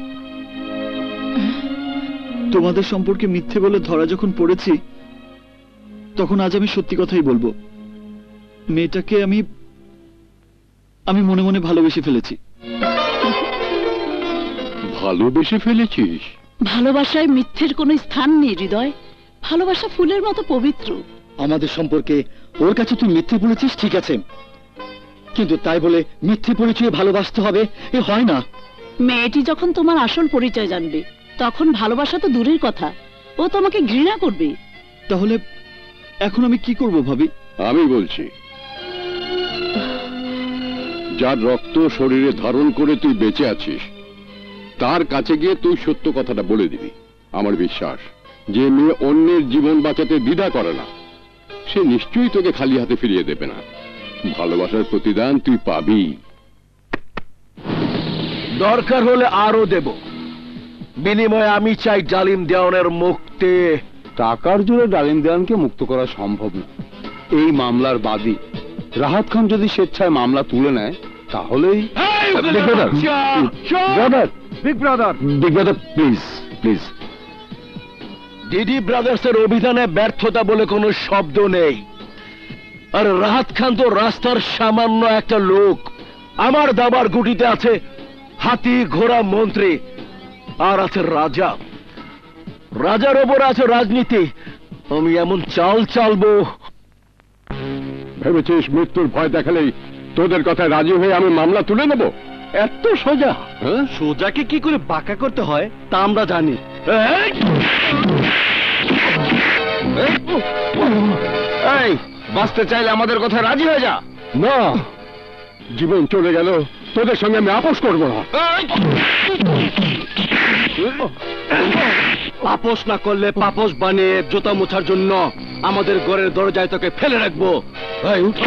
তোমাদের সম্পর্কে মিথ্যে বলে ধরা যখন পড়েছি, তখন আজ আমি সত্যি কথাই বলবো। মেয়েটাকে আমি মনে মনে ভালোবেসে ফেলেছি। ভালোবেসে ফেলেছিস? ভালোবাসায় মিথ্যের কোনো স্থান নেই হৃদয়। ভালোবাসা ফুলের মতো পবিত্র। আমাদের সম্পর্কে ওর কাছে তুই মিথ্যে বলেছিস, ঠিক আছে, কিন্তু তাই বলে মিথ্যে পরিচয়ে ভালোবাসতে হবে এ হয় না। মেয়েটি যখন তোমার আসল পরিচয় জানবে, তখন ভালোবাসা তো দূরের কথা, ও তোমাকে ঘৃণা করবে। তাহলে এখন আমি কি করব ভাবি? আমি বলছি, যার রক্ত শরীরে ধারণ করে তুই বেঁচে আছিস, তার কাছে গিয়ে তুই সত্য কথাটা বলে দিবি। আমার বিশ্বাস, যে মেয়ে অন্যের জীবন বাঁচাতে দ্বিধা করে না, সে নিশ্চয়ই তোকে খালি হাতে ফিরিয়ে দেবে না। ভালোবাসার প্রতিদান তুই পাবি। দরকার হলে আরো দেব, বিনিময়ে আমি চাই ডালিম দেওয়ানের মুক্তি। টাকার জোরে ডালিম দেওয়ানকে মুক্ত করা সম্ভব না। এই মামলার বাদী রাহাত খান যদি স্বেচ্ছায় মামলা তুলে নেয়, তাহলেই big brother please please. DD ব্রাদার্সের অভিযানে ব্যর্থতা বলে কোনো শব্দ নেই। আর রাহাত খান তো রাস্তার সামান্য একটা লোক। আমার দাবার গুটিতে আছে হাতি ঘোড়া মন্ত্রী, আর আছে রাজা। রাজার ওপর আছে রাজনীতি। আমি এমন চাল চালবো। ভেবেছিস মৃত্যুর ভয় দেখালেই তোদের কথায় রাজি হয়ে আমি মামলা তুলে নেব? এত সোজা? হ্যাঁ? সোজাকে কি করে বাঁকা করতে হয় তা আমরা জানি। এই, বাঁচতে চাইলে আমাদের কথা রাজি হয়ে যা। না, জীবন চলে গেল, তোদের সঙ্গে আমি আপোষ করব না। আপোষ না করলে পাপোশ বানিয়ে জুতা মোছার জন্য আমাদের ঘরের দরজায় তোকে ফেলে রাখবো। এই, উঠো।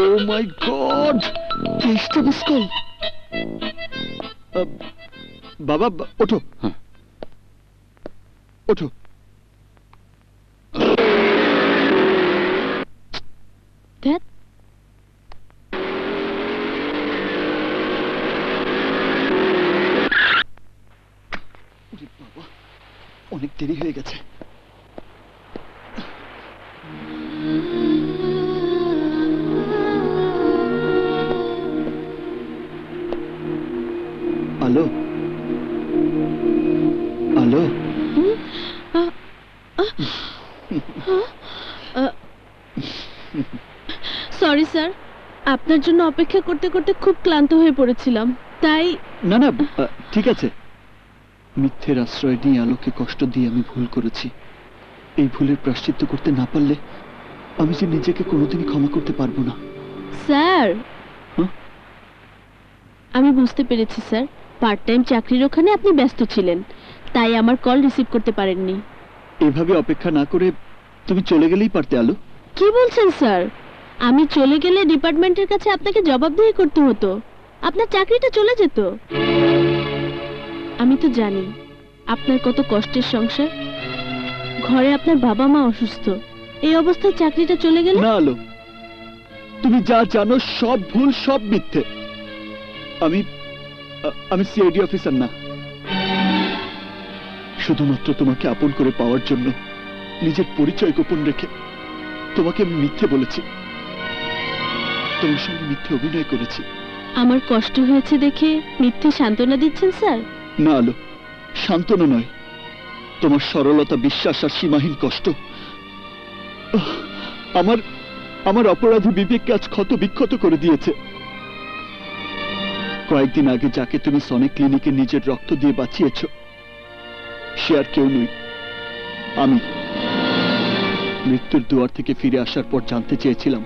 Oh my God! কেসটা মিস কল। বাবা ওঠো, ওঠো। ধ্যাৎ, অনেক দেরি হয়ে গেছে। হ্যালো, আলো, সরি স্যার, আপনার জন্য অপেক্ষা করতে করতে খুব ক্লান্ত হয়ে পড়েছিলাম, তাই। না না, ঠিক আছে। মিথ্যের আশ্রয় নিয়ে আলোকে কষ্ট দিয়ে আমি ভুল করেছি। এই ভুলের প্রায়শ্চিত্ত করতে না পারলে আমি যে নিজেকে কোনোদিনই ক্ষমা করতে পারবো না। স্যার, হ্যাঁ? আমি বুঝতে পেরেছি স্যার, পার্ট টাইম চাকরির ওখানে আপনি ব্যস্ত ছিলেন, তাই আমার কল রিসিভ করতে পারেননি। এভাবে অপেক্ষা না করে তুমি চলে গেলেই পারতে আলো। কি বলছেন স্যার? আমি চলে গেলে ডিপার্টমেন্টের কাছে আপনাকে জবাবদিহি করতে হতো, আপনার চাকরিটা চলে যেত। আমি তো জানি আপনার কত কষ্টের সংসার, ঘরে আপনার বাবা মা অসুস্থ, এই অবস্থায় চাকরিটা চলে গেলে। না আলো, তুমি যা জানো সব ভুল, সব মিথ্যে। আমি সিআইডি অফিসার না। শুধুমাত্র তোমাকে আপন করে পাওয়ার জন্য নিজের পরিচয় গোপন রেখে তোমাকে আমি মিথ্যে বলেছি, তোমার সঙ্গে মিথ্যে অভিনয় করেছি। আমার কষ্ট হয়েছে দেখে মিথ্যে সান্ত্বনা দিচ্ছেন স্যার? না আলো, সান্ত্বনা নয়, তোমার সরলতা, বিশ্বাস আর সীমাহীন কষ্ট আমার অপরাধী বিবেককে আজ ক্ষত বিক্ষত করে দিয়েছে। কয়েকদিন আগে যাকে তুমি সনিক ক্লিনিকে নিজের রক্ত দিয়ে বাঁচিয়েছ, সে আর কেউ নই, আমি। মৃত্যুর দুয়ার থেকে ফিরে আসার পর জানতে চেয়েছিলাম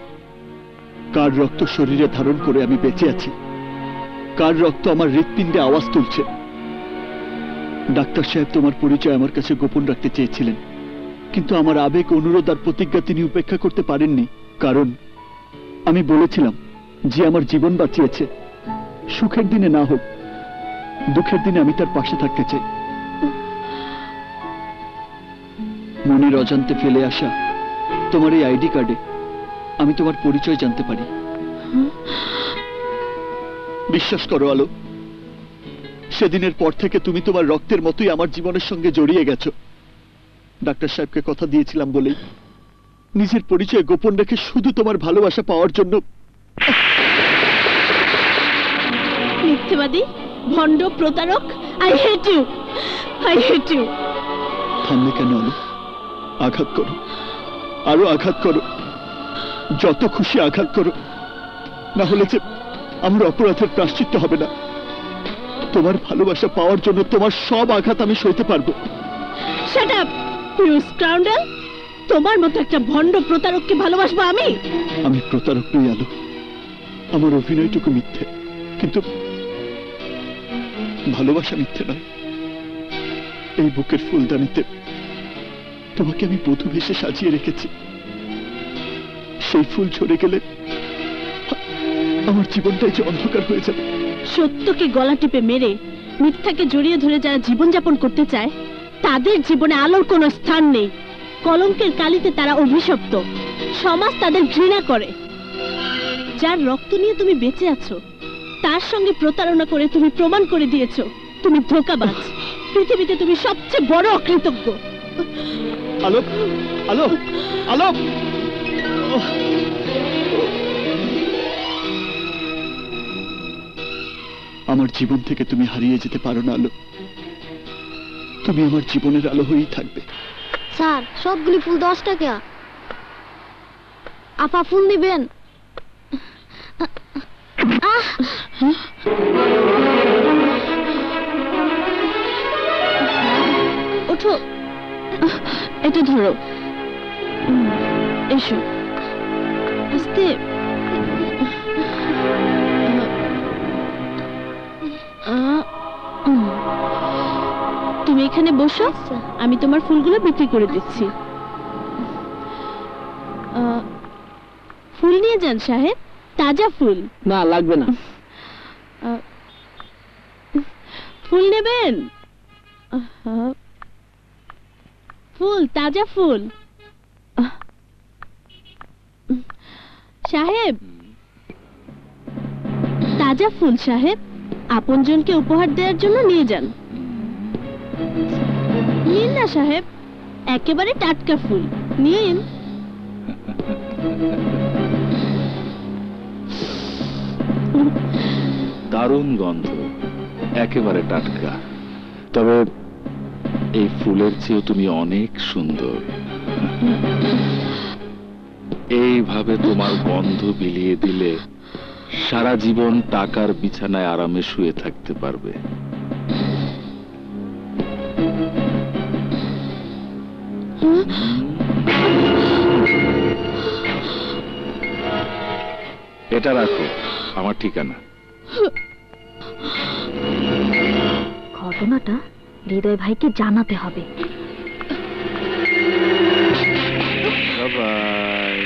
কার রক্ত শরীরে ধারণ করে আমি বেঁচে আছি, কার রক্ত আমার হৃৎপিণ্ডে আওয়াজ তুলছে। ডাক্তার সাহেব তোমার পরিচয় আমার কাছে গোপন রাখতে চেয়েছিলেন, কিন্তু আমার আবেগ, অনুরোধ আর প্রতিজ্ঞা তিনি উপেক্ষা করতে পারেননি। কারণ আমি বলেছিলাম যে আমার জীবন বাঁচিয়েছে, সুখের দিনে না হোক, দুঃখের দিনে আমি তার পাশে থাকতে চাই। মনের অজান্তে ফেলে আসা তোমার এই আইডি কার্ডে আমি তোমার পরিচয় জানতে পারি। বিশ্বাস করো আলো, সেদিনের পর থেকে তুমি তোমার রক্তের মতোই আমার জীবনের সঙ্গে জড়িয়ে গেছো। ডাক্তার সাহেবকে কথা দিয়েছিলাম বলেই নিজের পরিচয় গোপন রেখে শুধু তোমার ভালোবাসা পাওয়ার জন্য। মিথ্যেবাদী, ভণ্ড, প্রতারক, I hate you, I hate you. থামলে কেন আলো? আঘাত করো, আরো আঘাত করো, যত খুশি আঘাত করো, না হলে যে আমার অপরাধের প্রায়শ্চিত্ত হবে না। তোমার ভালোবাসা পাওয়ার জন্য তোমার সব আঘাত আমি সইতে পারবো। Shut up you scoundrel! তোমার মতো একটা ভণ্ড প্রতারককে ভালোবাসবো আমি? আমি প্রতারক নই আলো, আমার অভিনয়টুকু মিথ্যে, কিন্তু ভালোবাসা মিথ্যে নয়। এই বুকের ফুলদানিতে তোমাকে আমি বধূ ভেসে সাজিয়ে রেখেছি। সেই ফুল ঝরে গেলে আমার জীবনটাই যে অন্ধকার হয়ে যাবে। সত্যকে গলা টিপে মেরে মিথ্যাকে জড়িয়ে ধরে যারা জীবনযাপন করতে চায়, তাদের জীবনে আলোর কোনো স্থান নেই। কলঙ্কের কালিতে তারা অভিশপ্ত, সমাজ তাদের ঘৃণা করে। যার রক্ত নিয়ে তুমি বেঁচে আছো, তার সঙ্গে প্রতারণা করে তুমি প্রমাণ করে দিয়েছো তুমি ধোঁকাবাজ। পৃথিবীতে তুমি সবচেয়ে বড় অকৃতজ্ঞ। আলো, আলো, আলো! আমার জীবন থেকে তুমি হারিয়ে যেতে পারো না আলো, তুমি আমার জীবনের আলো হয়েই থাকবে। স্যার, সবগুলি ফুল 10 টাকা। আপা ফুল নেবেন? ওঠো, এটা ধরো, এসো আস্তে। তুমি এখানে বসো, আমি তোমার ফুলগুলো বিক্রি করে দিচ্ছি। ফুল নিয়ে যান সাহেব, তাজা ফুল। না, লাগবে না। ফুল নেবেন? ফুল, তাজা ফুল। সাহেব, তাজা ফুল সাহেব, আপনজনকে উপহার দেওয়ার জন্য নিয়ে যান। নিন না সাহেব, একেবারে টাটকা ফুল নিন। দারুণ গন্ধ, একেবারে টাটকা। তবে এই ফুলের চেয়েও তুমি অনেক সুন্দর। এইভাবে তোমার গন্ধ বিলিয়ে দিলে সারা জীবন টাকার বিছানায় আরামে শুয়ে থাকতে পারবে। এটা রাখো, আমার ঠিকানা। ঘটনাটা হৃদয় ভাইকে জানাতে হবে। বাই।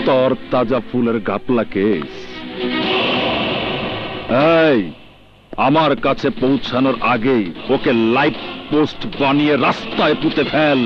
তোর তাজা ফুলের গাপলা কেস এই আমার কাছে পৌঁছানোর আগেই ওকে লাইট পোস্ট বানিয়ে রাস্তায় পুঁতে ফেল।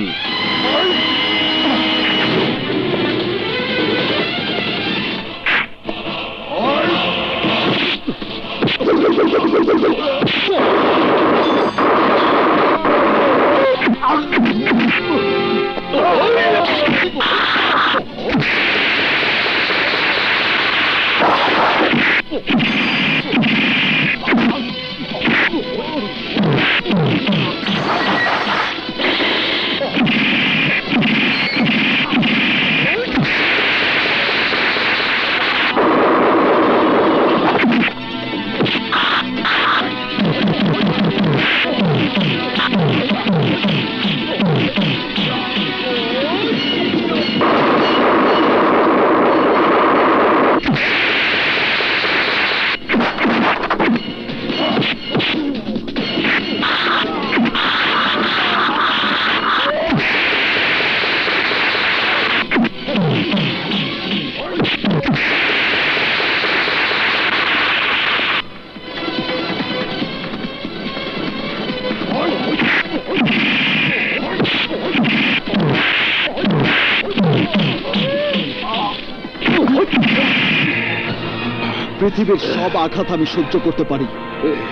পৃথিবীর সব আঘাত আমি সহ্য করতে পারি,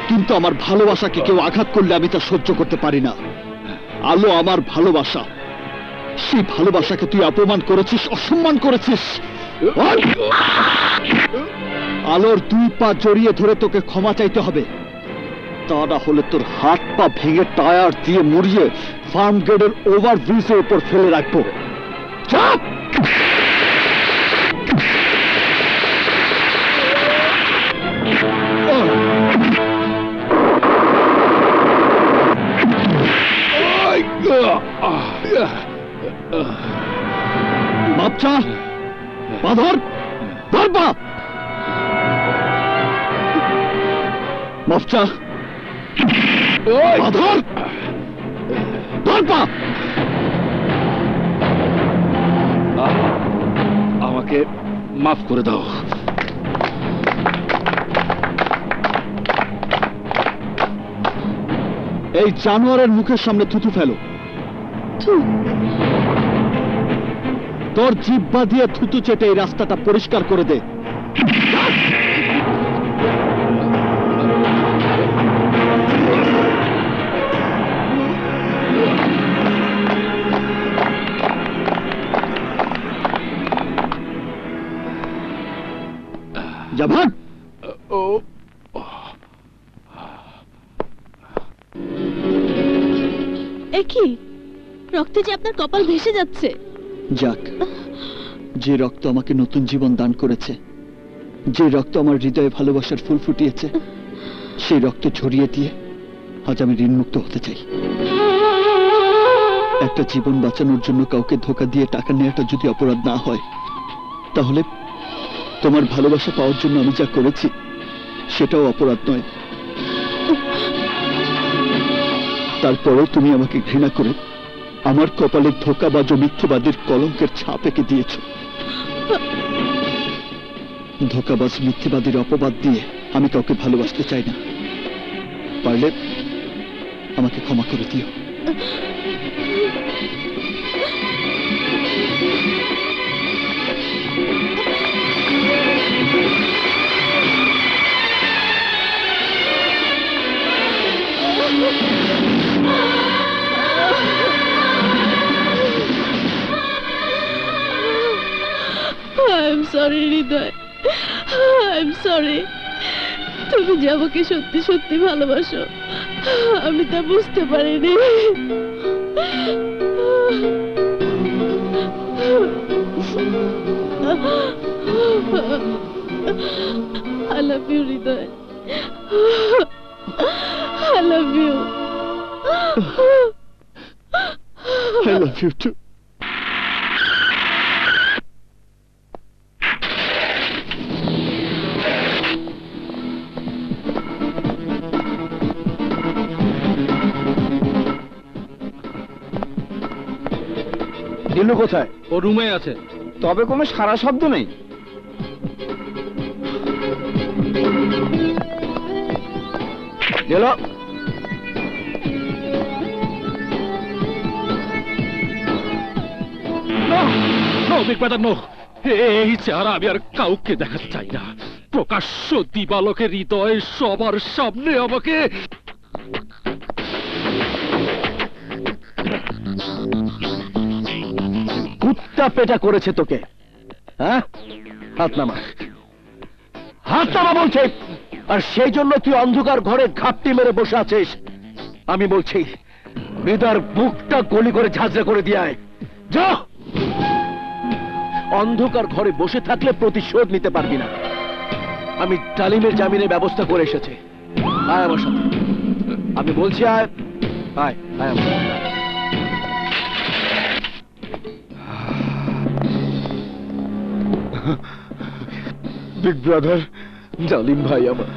কিন্তু আমার ভালোবাসাকে কেউ আঘাত করলে আমি তা সহ্য করতে পারি না। আলো আমার ভালোবাসা, সেই ভালোবাসাকে তুই অপমান করেছিস, অসম্মান করেছিস। আলোর দুই পা জড়িয়ে ধরে তোকে ক্ষমা চাইতে হবে, তা না হলে তোর হাত পা ভেঙে টায়ার দিয়ে মুড়িয়ে ফার্ম গেটের ওভারব্রিজের উপর ফেলে রাখবো। চাপ! বাচ্চা বাধর ধরবা বাচ্চা বাধর ধরবা। আমাকে মাফ করে দাও। এই জানোয়ারের মুখের সামনে থুতু ফেলো। তোর জিহ্বা দিয়ে থুতু চেটে এই রাস্তাটা পরিষ্কার করে দে। জাভান, কি রক্তে যে আপনার কপাল ভেসে যাচ্ছে। যাক, যে রক্ত আমাকে নতুন জীবন দান করেছে, যে রক্ত আমার হৃদয়ে ভালোবাসার ফুল ফুটিয়েছে, সেই রক্ত ঝরিয়ে দিয়ে আজ আমি ঋণমুক্ত হতে চাই। একটা জীবন বাঁচানোর জন্য কাউকে ধোঁকা দিয়ে টাকা নেওয়াটা যদি অপরাধ না হয়, তাহলে তোমার ভালোবাসা পাওয়ার জন্য আমি যা করেছি সেটাও অপরাধ নয়। তারপরেও তুমি আমাকে ঘৃণা করে আমার কপালে ধোঁকাবাজ ও মিথ্যেবাদীর কলঙ্কের ছাপ এঁকে দিয়েছ। ধোঁকাবাজ মিথ্যেবাদীর অপবাদ দিয়ে আমি কাউকে ভালোবাসতে চাই না। পারলে আমাকে ক্ষমা করে দিও। I'm sorry, Hridoy. I'm sorry. তুমি যে আমাকে সত্যি সত্যি ভালোবাসো, আমি তা বুঝতে পারিনি। I love you, Hridoy. I love you. I love you too. দিলু কোথায়? ও রুমে আছে। তবে কোনো সারা শব্দ নেই। দিলু, বিগ ব্রাদার নো, এই চেহারা আমি আর কাউকে দেখাতে চাই না। প্রকাশ্য দিবালোকে হৃদয় সবার সামনে আমাকে কুত্তা পেটা করেছে তোকে। হ্যাঁ, হাত নামা, হাত নামা বলছে। আর সেই জন্য তুই অন্ধকার ঘরে ঘাপটি মেরে বসে আছিস। আমি বলছি হৃদয়ের বুকটা গলি করে ঝাঁঝরা করে দিয়ে আয়। যা, অন্ধকার ঘরে বসে থাকলে প্রতিশোধ নিতে পারবি না। আমি ডালিমের জামিনের ব্যবস্থা করে এসেছি। আয় আমার সাথে, আমি বলছি আয়, আয় আয় আমার সাথে। বিগ ব্রাদার, ডালিম ভাই আমার।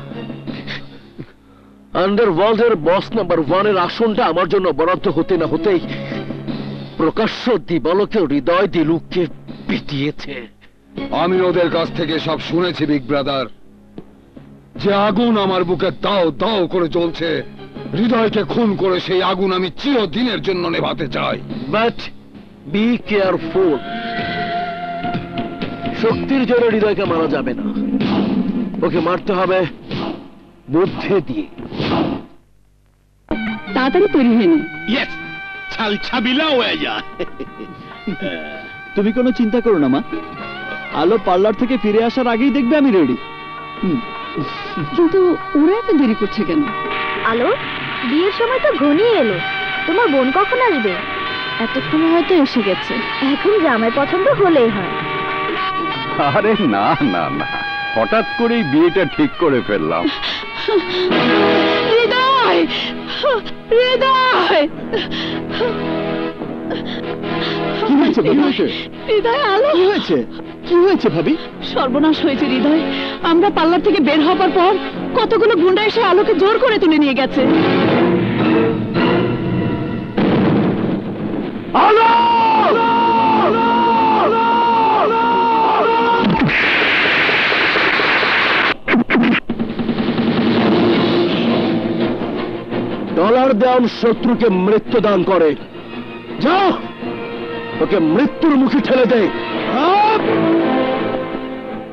আন্ডারওয়ার্ল্ডের বস নাম্বার 1 এর আসনটা আমার জন্য বরাদ্দ হতে না হতেই প্রকাশ্য দিবালোকে হৃদয় দিলুকে পিটিয়েছে। আমি ওদের কাছ থেকে সব শুনেছি বিগ ব্রাদার। যে আগুন আমার বুকে দাও দাও করে জ্বলছে, হৃদয়কে খুন করে সেই আগুন আমি চিরদিনের জন্য নেভাতে চাই। বাট বি কেয়ারফুল, শক্তির জোরে হৃদয়কে মারা যাবে না, ওকে মারতে হবে বুদ্ধি দিয়ে। তাড়াতাড়ি তৈরি হয়ে নি। ইয়েস, ছালছাবিলা হয়ে যা। তুমি কোনো চিন্তা করো না মা, আলো পার্লার থেকে ফিরে আসার আগেই দেখবে আমি রেডি। কিন্তু ওরা এত দেরি করছে কেন? আলো, বিয়ের সময় তো ঘনিয়ে এলো, তোমার বোন কখন আসবে? এতক্ষণে হয়তো এসে গেছে। এখন জামাই পছন্দ হলেই হয়। আরে না না না, হঠাৎ করেই বিয়েটা ঠিক করে ফেললাম। হৃদয়, হৃদয়, কি হয়েছে ভাবি? হৃদয়, আলো কি হয়েছে? কি হয়েছে ভাবি? সর্বনাশ হয়েছে হৃদয়। আমরা পার্লার থেকে বের হবার পর কতগুলো গুন্ডা এসে আলোকে জোর করে তুলে নিয়ে গেছে। আলো! ডলার দেওয়ান শত্রুকে মৃত্যুদান করে। যাও, ওকে মৃত্যুর মুখে ঠেলে দে।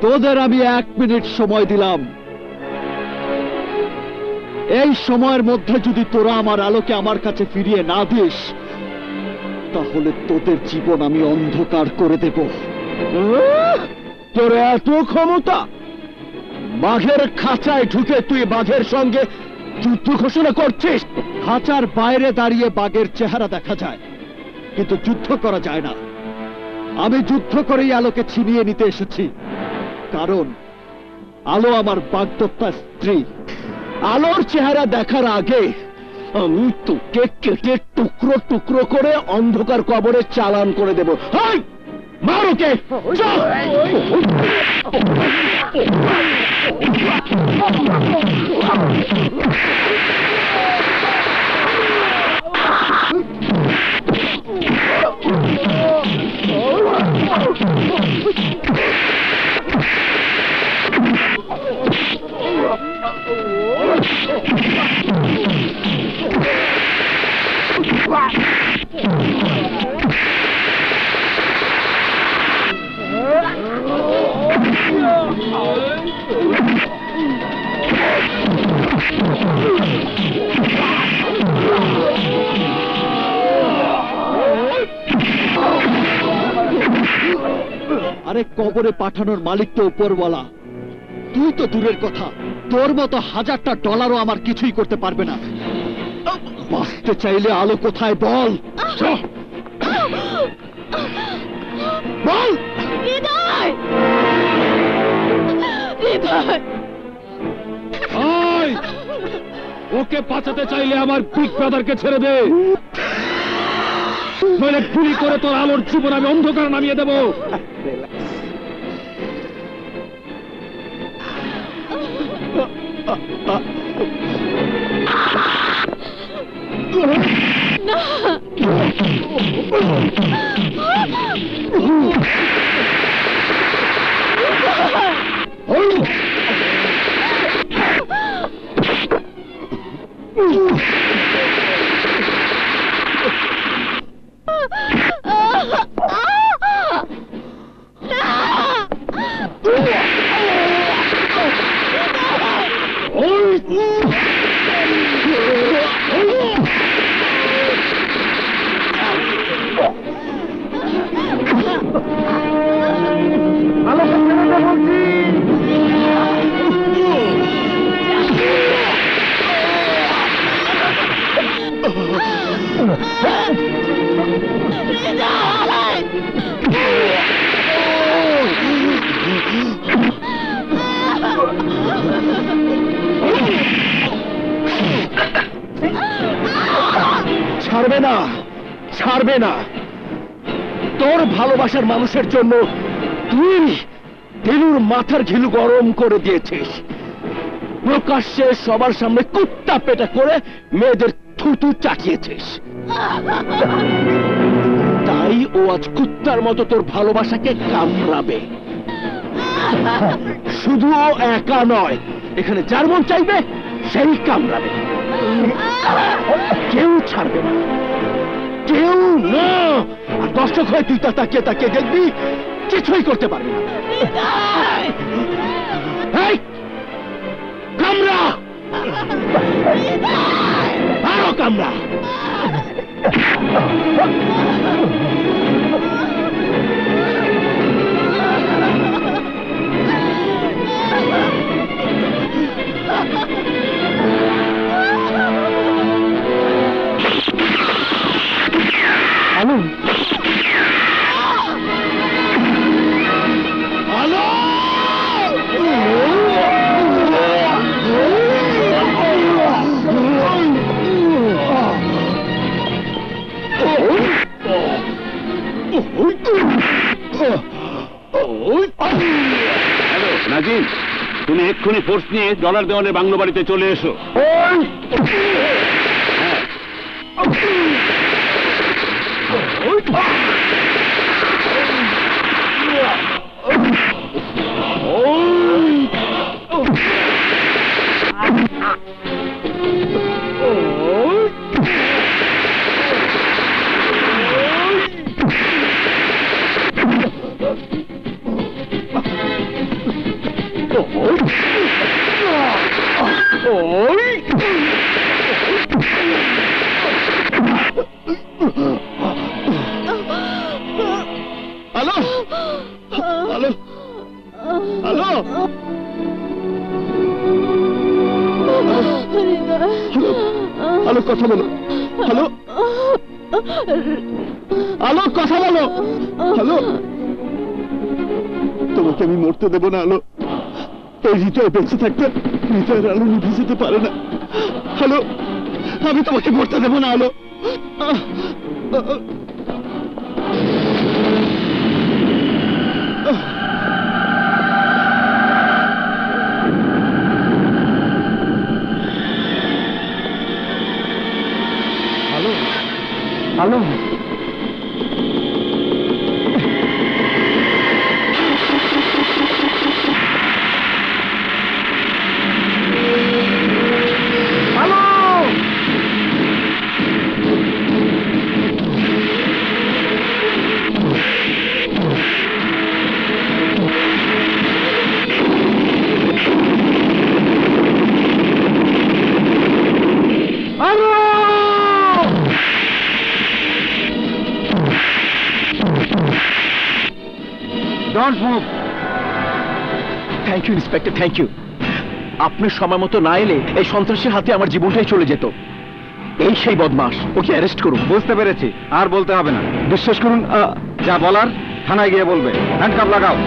তোদের আমি 1 মিনিট সময় দিলাম। এই সময়ের মধ্যে যদি তোরা আমার আলোকে আমার কাছে ফিরিয়ে না দিস, তাহলে তোদের জীবন আমি অন্ধকার করে দেব। তোর এত ক্ষমতা? বাঘের খাঁচায় ঢুকে তুই বাঘের সঙ্গে যুদ্ধ ঘোষণা করছিস? খাঁচার বাইরে দাঁড়িয়ে বাঘের চেহারা দেখা যায়, কিন্তু যুদ্ধ করা যায় না। আমি যুদ্ধ করেই আলোকে ছিনিয়ে নিতে এসেছি, কারণ আলো আমার বাগদত্তা স্ত্রী। আলোর চেহারা দেখার আগে আমি তোকে কেটে টুকরো টুকরো করে অন্ধকার কবরে চালান করে দেব। হাই, মার ওকে! আরে কবরে পাঠানোর মালিক তো উপরওয়ালা, তুই তো দূরের কথা, তোর মতো হাজারটা ডলারও আমার কিছুই করতে পারবে না। বাঁচতে চাইলে আলো কোথায় বল, বল। হৃদয়, হৃদয়, ওকে বাঁচাতে চাইলে আমার বিগ ব্রাদারকে ছেড়ে দে, নইলে গুলি করে তোর আলোর জীবন আমি অন্ধকার নামিয়ে দেব। ছাড়বে না, ছাড়বে না। তোর ভালোবাসার মানুষের জন্য তুই দিলুর মাথার ঘিলু গরম করে দিয়েছিস, প্রকাশ্যে সবার সামনে কুত্তা পেটা করে মেয়েদের থুতু চাটিয়েছিস। তাই ও আজ কুত্তার মতো তোর ভালোবাসাকে কামড়াবে। শুধু ও একা নয়, এখানে যার মন চাইবে সেই কামড়াবে। কেউ ছাড়বে না, কেউ না। আর দর্শক হয়ে তুই তা তাকিয়ে তাকিয়ে দেখবি, কিছুই করতে পারবি না। এই, কামড়া, আরো কামড়া। আলো, আলো, নাজিম, তুমি এক্ষুনি ফোর্স নিয়ে ডলার দেওয়ানের বাংলো বাড়িতে চলে এসো। আলো, আলো, আলো, আলো, কথা বলো। হ্যালো, আলো, কথা বলো। হ্যালো, তোমাকে আমি মরতে দেবো না আলো। এই হৃদয় বেঁচে থাকতে হৃদয়ের আলো নিভে যেতে পারে না। হ্যালো, আমি তোমাকে মরতে দেবো না Alo. Hello, hello, don't move. Thank you inspector, thank you. আপনি সময় মতো না এলে এই সন্ত্রাসীর হাতে আমার জীবনটাই চলে যেত। এই সেই বদমাস, ওকে অ্যারেস্ট করুন। বুঝতে পেরেছি, আর বলতে হবে না। বিশ্বাস করুন, যা বলার থানায় গিয়ে বলবে। হ্যান্ডকাপ লাগাও।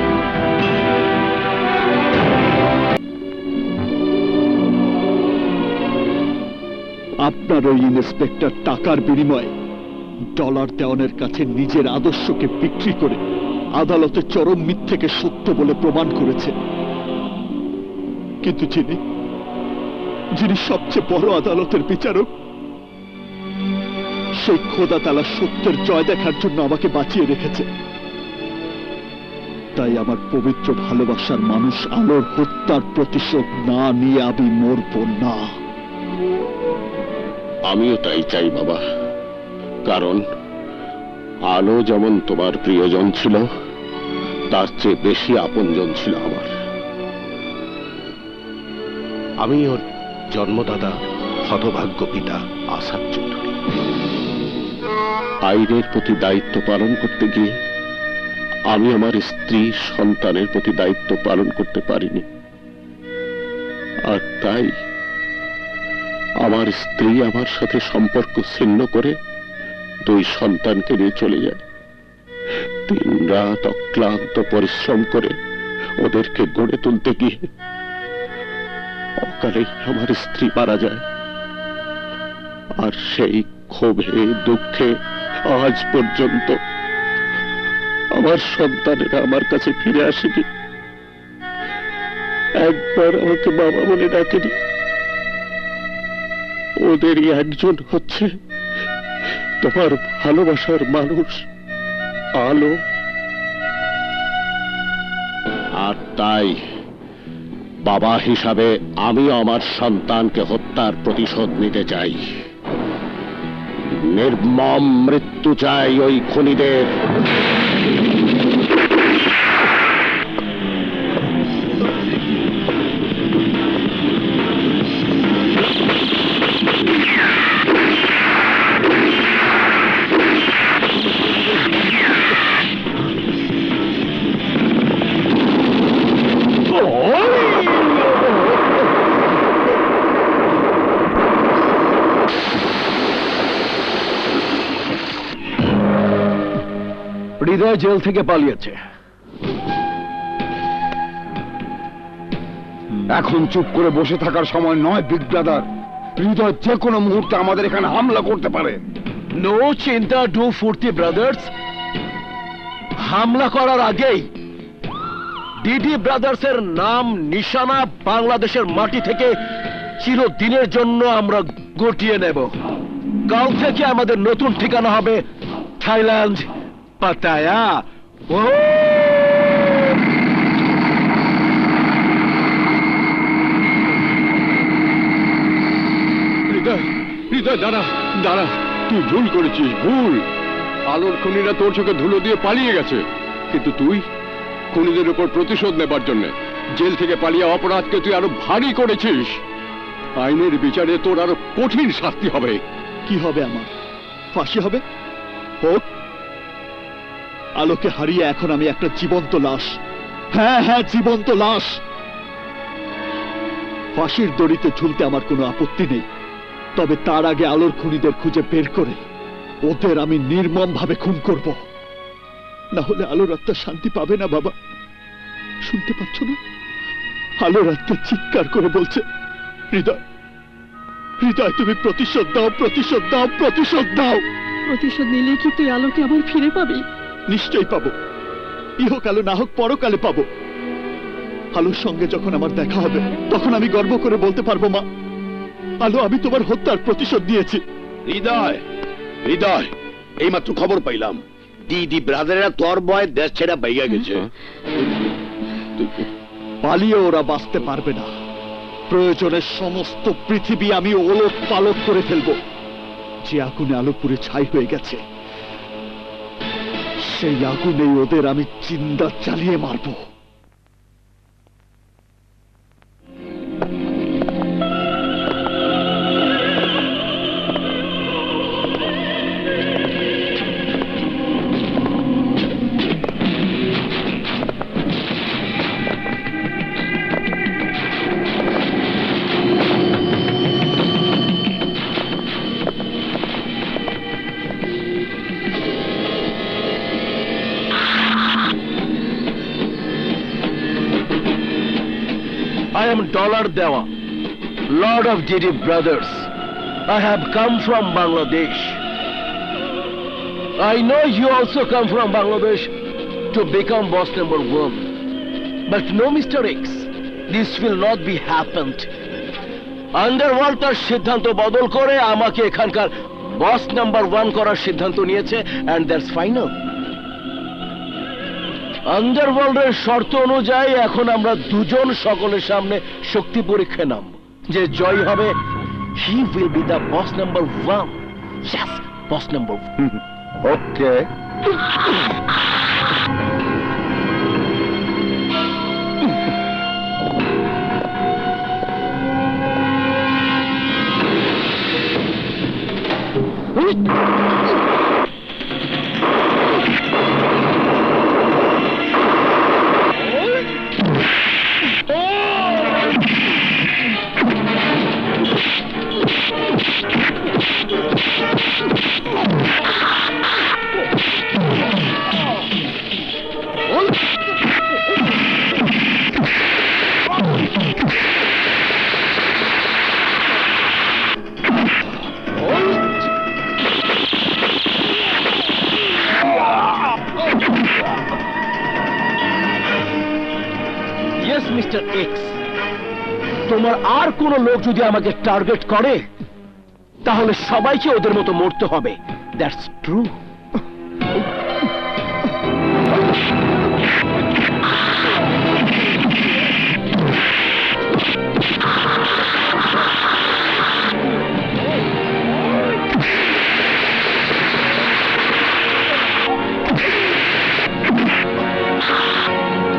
আপনার ওই ইন্সপেক্টর টাকার বিনিময়ে ডলার দেওয়ানের কাছে নিজের আদর্শকে বিক্রি করে আদালতে চরম মিথ্যেকে সত্য বলে প্রমাণ করেছে। কিন্তু যিনি সবচেয়ে বড় আদালতের বিচারক, সেই খোদা তাআলা সত্যের জয় দেখার জন্য আমাকে বাঁচিয়ে রেখেছে। তাই আমার পবিত্র ভালোবাসার মানুষ আলোর হত্যার প্রতিশোধ না নিয়ে আমি মরব না। আমিও তাই চাই বাবা, কারণ আলো যেমন তোমার প্রিয়জন ছিল, তার চেয়ে বেশি আপনজন ছিল আমার। আমি ওর জন্মদাতা হতভাগ্য পিতা আসাদ চৌধুরী। আইনের প্রতি দায়িত্ব পালন করতে গিয়ে আমি আমার স্ত্রী সন্তানের প্রতি দায়িত্ব পালন করতে পারিনি, আর তাই আমার স্ত্রী আমার সাথে সম্পর্ক ছিন্ন করে 2 সন্তানকে নিয়ে চলে যায়। 3 রাত অক্লান্ত পরিশ্রম করে ওদেরকে গড়ে তুলতে গিয়ে অকালেই আমার স্ত্রী মারা যায়। আর সেই ক্ষোভে দুঃখে আজ পর্যন্ত আমার সন্তানেরা আমার কাছে ফিরে আসেনি, একবার আমাকে বাবা বলে ডাকেনি। ওদেরই একজন হচ্ছে তোমার ভালোবাসার মানুষ আলো। আর তাই বাবা হিসাবে আমি আমার সন্তানকে হত্যার প্রতিশোধ নিতে চাই। নির্মম মৃত্যু চাই ওই খুনিদের। হৃদয় জেল থেকে পালিয়েছে। এখন চুপ করে বসে থাকার সময় নয় বিগ ব্রাদার। হৃদয় যে কোনো মুহূর্তে আমাদের এখানে হামলা করতে পারে। নো চিন্তা, ডু ফুর্তি ব্রাদার্স। হামলা করার আগেই ডিডি ব্রাদার্সের নাম নিশানা বাংলাদেশের মাটি থেকে চিরদিনের জন্য আমরা গুটিয়ে নেব। কাল থেকে আমাদের নতুন ঠিকানা হবে থাইল্যান্ড, পাতায়া। ও হৃদয় দাঁড়া দাঁড়া, তুই ভুল করেছিস, ভুল। আলোর খুনিরা তোর চোখে ধুলো দিয়ে পালিয়ে গেছে, কিন্তু তুই খুনিদের উপর প্রতিশোধ নেবার জন্য জেল থেকে পালিয়ে অপরাধকে তুই আরো ভারী করেছিস। আইনের বিচারে তোর আরো কঠিন শাস্তি হবে। কি হবে আমার? ফাঁসি হবে? হোক। আলোকে হারিয়ে এখন আমি একটা জীবন্ত লাশ। হ্যাঁ হ্যাঁ, জীবন্ত লাশ। ফাঁসির দড়িতে ঝুলতে আমার কোনো আপত্তি নেই, তবে তার আগে আলোর খুনিদের খুঁজে বের করে ওদের আমি নির্মম ভাবে খুন করব। না হলে আলোর আত্মা শান্তি পাবে না। বাবা, শুনতে পাচ্ছ না? আলোর আত্মা চিৎকার করে বলছে, হৃদয়, হৃদয়, তুমি প্রতিশোধ দাও, প্রতিশোধ দাও, প্রতিশোধ দাও। প্রতিশোধ নিলে কি তুই আলোকে আবার ফিরে পাবি? নিশ্চয়ই পাবো। ইহকালে না হোক পরকালে পাবো। আলোর সঙ্গে যখন আমার দেখা হবে তখন আমি গর্ব করে বলতে পারবো, মা, আলো, আমি তোমার হত্যার প্রতিশোধ দিয়েছি। হৃদয়, হৃদয়, এইমাত্র খবর পাইলাম দিদি ব্রাদারেরা তোর ভয়ে দেশ ছেড়ে বাইয়া গেছে। পালিয়ে ওরা বাঁচতে পারবে না। প্রয়োজনে সমস্ত পৃথিবী আমি ওলট পালট করে ফেলবো। যে আগুনে আলো পুড়ে ছাই হয়ে গেছে, সেই আগুনে ওদের আমি চিন্তা চালিয়ে মারবো। am Dollar Dewa, Lord of DD Brothers. I have come from Bangladesh. I know you also come from Bangladesh to become boss number 1. But no, Mr. X, this will not be happened. Underworld তার সিদ্ধান্ত বদল করে আমাকে এখানকার বস number 1 করার সিদ্ধান্ত নিয়েছে, and that's final. আন্ডারওয়ার্ল্ডের শর্ত অনুযায়ী এখন আমরা দুজন সকলের সামনে শক্তি পরীক্ষা নাম, যে জয় হবে he will be the boss number 1. Yes, boss number 1. Okay Yes, Mr. X. তোমার আর কোন লোক যদি আমাকে টার্গেট করে তাহলে সবাইকে ওদের মতো মরতে হবে। That's true.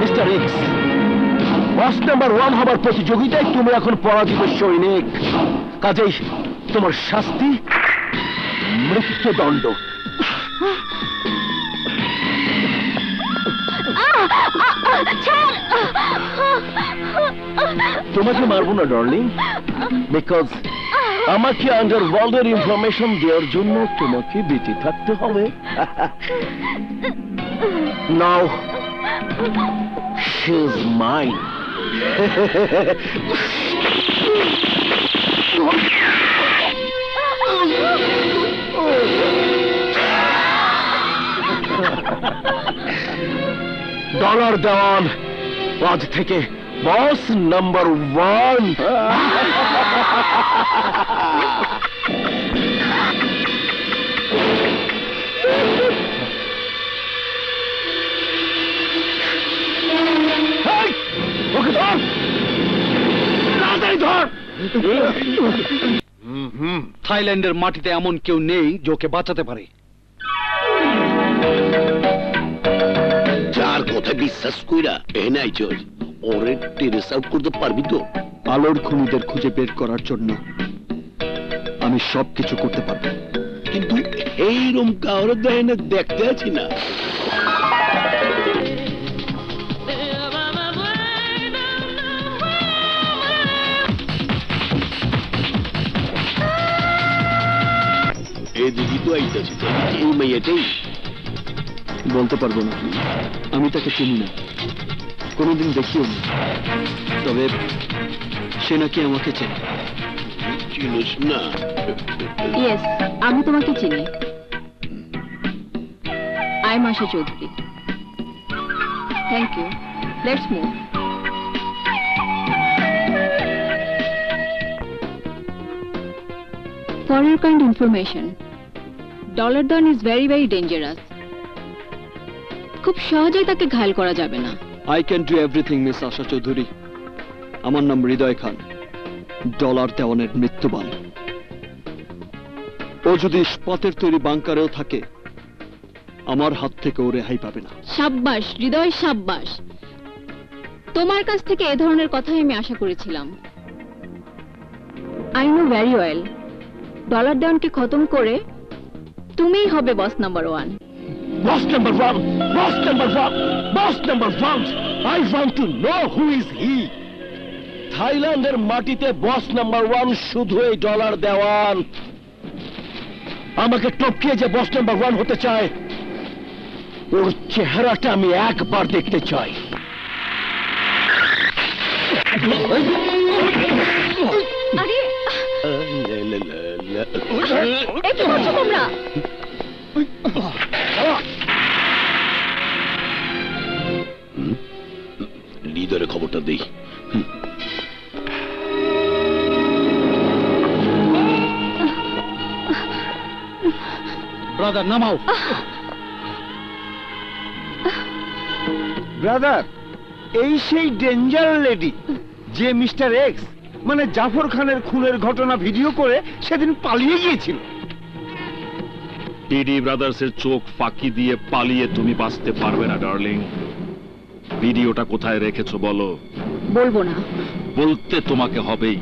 Mr. X, boss number 1 হবার প্রতিযোগিতায় তুমি এখন পরাজিত সৈনিক, কাজেই তোমার শাস্তি মৃত্যুদণ্ড। তোমাকে মারবো না ডার্লিং, বিকজ আমাকে আন্ডারওয়ার্ল্ডের ইনফরমেশন দেওয়ার জন্য তোমাকে বেঁচে থাকতে হবে। নাও she is mine. ডলার দেওয়ান আজ থেকে বস নাম্বার 1। ওকে ধর, তাড়াতাড়ি ধর। থাইল্যান্ডের মাটিতে এমন কেউ নেই যে ওকে বাঁচাতে পারে। যার কথা বিশ্বাস কইরা এনে আইছস, ওরে টেরেস আউট করতে পারবি তো? আলোর খুনিদের খুঁজে বের করার জন্য আমি সবকিছু করতে পারবো, কিন্তু এইরকম কাউরে দেয় না, দেখতে আছি না। এই দিদি তো আইতাছি, এই মেয়েটাই। বলতে পারবো না, আমি তাকে চিনি না, কোনোদিন দেখিও না, তবে সে নাকি আমাকে চেনে। চিনিস না? ইয়েস, আমি তোমাকে চিনি। I am Asha Chowdhury. Thank you, let's move. For your kind information, Dollar Don is very very dangerous. খুব সহজেই তাকে ঘায়েল করা যাবে না। I can do everything miss Asha Chowdhury. আমার নাম হৃদয় খান, ডলার দেওয়ানের মৃত্যুবান। ও যদি ইস্পাতের তৈরি বাংকারেও থাকে, আমার হাত থেকে ও রেহাই পাবে না। সাব্বাস হৃদয়, সাব্বাস। তোমার কাছ থেকে এ ধরনের কথাই আমি আশা করেছিলাম। I know very well, Dollar ডাউনকে খতম করে তুমিই হবে boss number 1। Boss number 1, boss number 1, boss number 1। I want to know who is he. থাইল্যান্ডের মাটিতে বস নাম্বার 1 শুধু এই ডলার দেওয়ান। আমাকে টপকিয়ে যে বস নাম্বার 1 হতে চায়, ওর চেহারাটা আমি একবার দেখতে চাই। আরে এ কি করছো তোমরা? হৃদয়ের খবরটা দেই। ব্রাদার নামাও। ব্রাদার, এই সেই ডেঞ্জার লেডি যে মিস্টার এক্স মানে জাফর খানের খুনের ঘটনা ভিডিও করে সেদিন পালিয়ে গিয়েছিল। ডিডি ব্রাদার্সের চোখ ফাঁকি দিয়ে পালিয়ে তুমি বাঁচতে পারবে না ডার্লিং। ভিডিওটা কোথায় রেখেছো বলো। বলবো না। বলতে তোমাকে হবেই,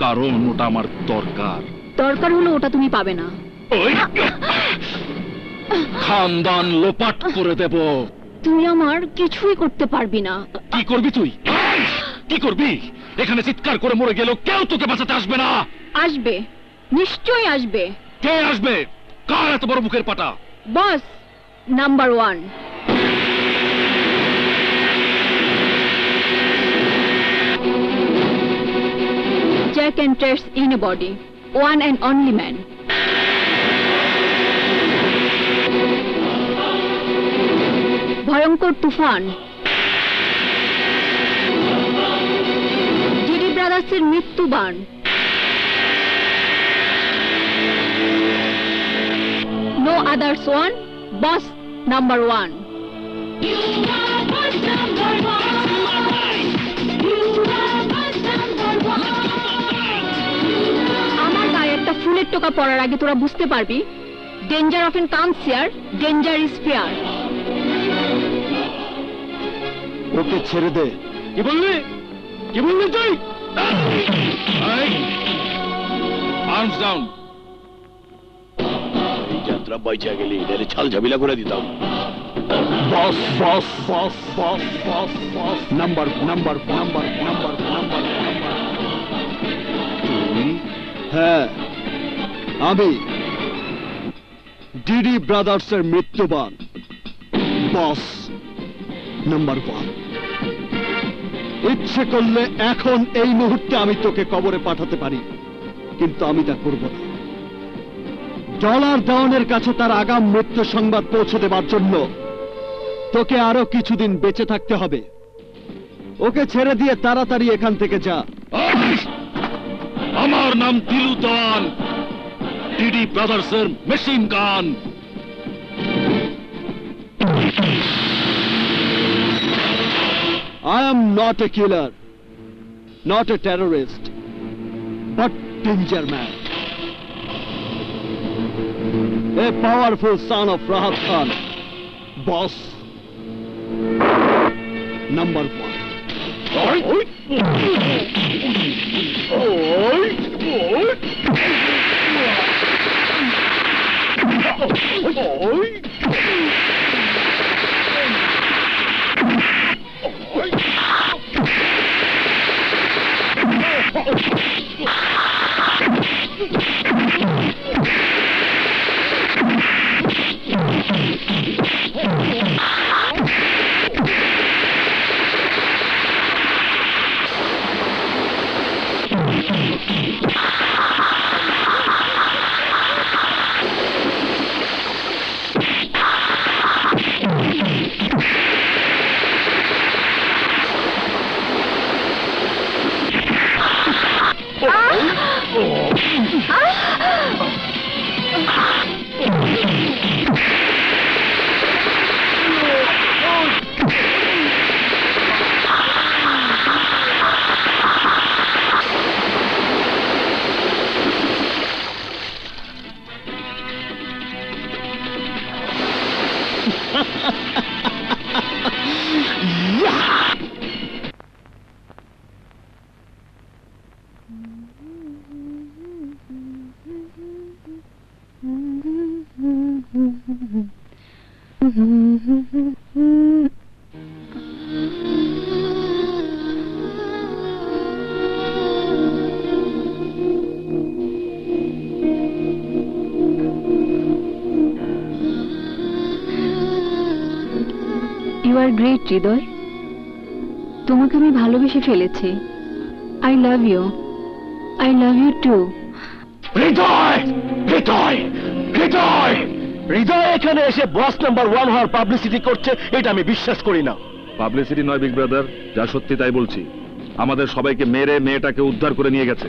কারণ ওটা আমার দরকার। দরকার হলো ওটা তুমি পাবে না। খানদান লোপাট করে দেব। তুমি আমার কিছুই করতে পারবি না। কি করবি তুই? কি করবি? এখানে চিৎকার করে মরে গেল কেউ তোকে বাঁচাতে আসবে না। আসবে, নিশ্চয়ই আসবে। কে আসবে? কার এত বড় মুখের পাটা? বস number 1। Jack enters in a body, one and only man. ভয়ঙ্কর তুফান, DD ব্রাদার্সের মৃত্যুবান, no others one, boss number 1. আমার গায়ে একটা ফুলের টোকা পড়ার আগে তোরা বুঝতে পারবি danger of an comes here, danger is fear. ওকে ছেড়ে দে। কি বললি? কি বললি তুই? Arms down. এই যাত্রা বাইচা গেলি নাহলে ছাল ঝাবিলা করে দিতাম। Boss boss boss boss boss boss number number number number number number. হ্যাঁ, আমি ডিডি ব্রাদার্সের মৃত্যুবান বস নাম্বার 1। ইচ্ছে করলে এখন এই মুহূর্তে আমি তোকে কবরে পাঠাতে পারি, কিন্তু আমি তা করব না। ডলার ডাউনের কাছে তার আগাম মৃত্যু সংবাদ পৌঁছে দেবার জন্য তোকে আরো কিছুদিন বেঁচে থাকতে হবে। ওকে ছেড়ে দিয়ে তাড়াতাড়ি এখান থেকে যা। আমার নাম দিলু দেওয়ান, ডিডি ব্রাদার্সের machine gun. I am not a killer, not a terrorist, but danger man. A powerful son of Rahat Khan, boss number 1. You are great, হৃদয়। তোমাকে আমি ভালোবেসে ফেলেছি। I love you. I love you too. হৃদয় হৃদয় হৃদয় হৃদয় এখানে এসে বস number 1 হওয়ার publicity করছে, এটা আমি বিশ্বাস করি না। পাবলিসিটি নয় বিগ ব্রাদার, যা সত্যি তাই বলছি। আমাদের সবাইকে মেরে মেয়েটাকে উদ্ধার করে নিয়ে গেছে।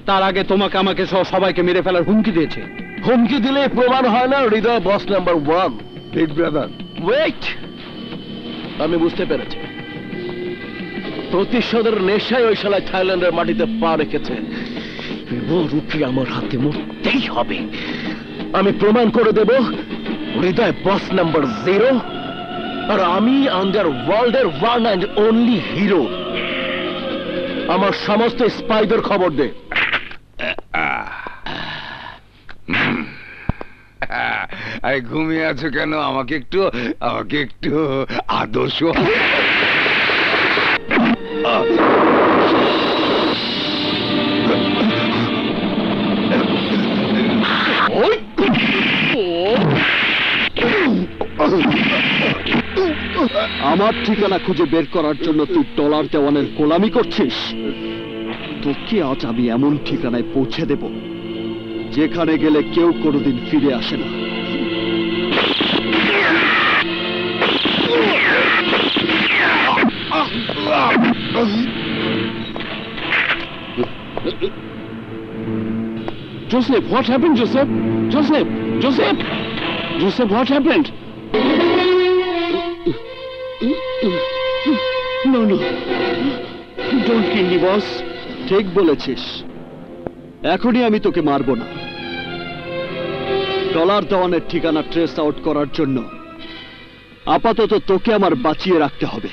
তার আগে তোমাকে আমাকে সহ সবাইকে মেরে ফেলার হুমকি দিয়েছে। হুমকি দিলে প্রমাণ হয় না হৃদয় বস নাম্বার 1। বিগ ব্রাদার, ওয়েট, আমি বুঝতে পেরেছি। প্রতিশোধের নেশায় ওই শালা থাইল্যান্ডের মাটিতে পা রেখেছে। রূপী আমার হাতে মরতেই হবে। আমি প্রমাণ করে দেব হৃদয় বস নাম্বার 0, আর আমি আন্ডার ওয়ার্ল্ডের ওয়ান অ্যান্ড অনলি হিরো। আমার সমস্ত স্পাইদের খবর দে। আরে ঘুমিয়ে আছো কেন? আমাকে একটু আদর্শ আমার ঠিকানা খুঁজে বের করার জন্য তুই ডলার দেওয়ানের গোলামি করছিস? তোকে আজ আমি এমন ঠিকানায় পৌঁছে দেব যেখানে গেলে কেউ কোনোদিন ফিরে আসে না। Joseph, what happened, Joseph? Joseph, Joseph, Joseph, what happened? No, no, don't kill me, boss. ঠিক বলেছিস, এখনই আমি তোকে মারবো না। ডলার দেওয়ানের ঠিকানা ট্রেস আউট করার জন্য আপাতত তোকে আমার বাঁচিয়ে রাখতে হবে।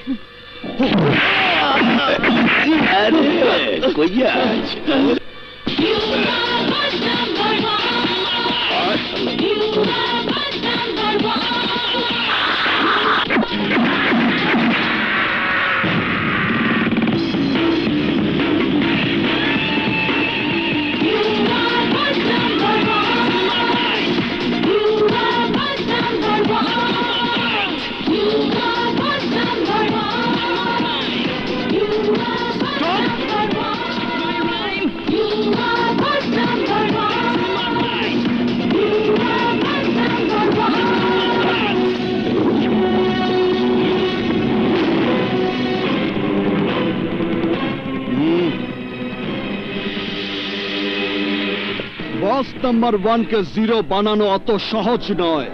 বস নাম্বার 1 কে 0 বানানো অত সহজ নয়,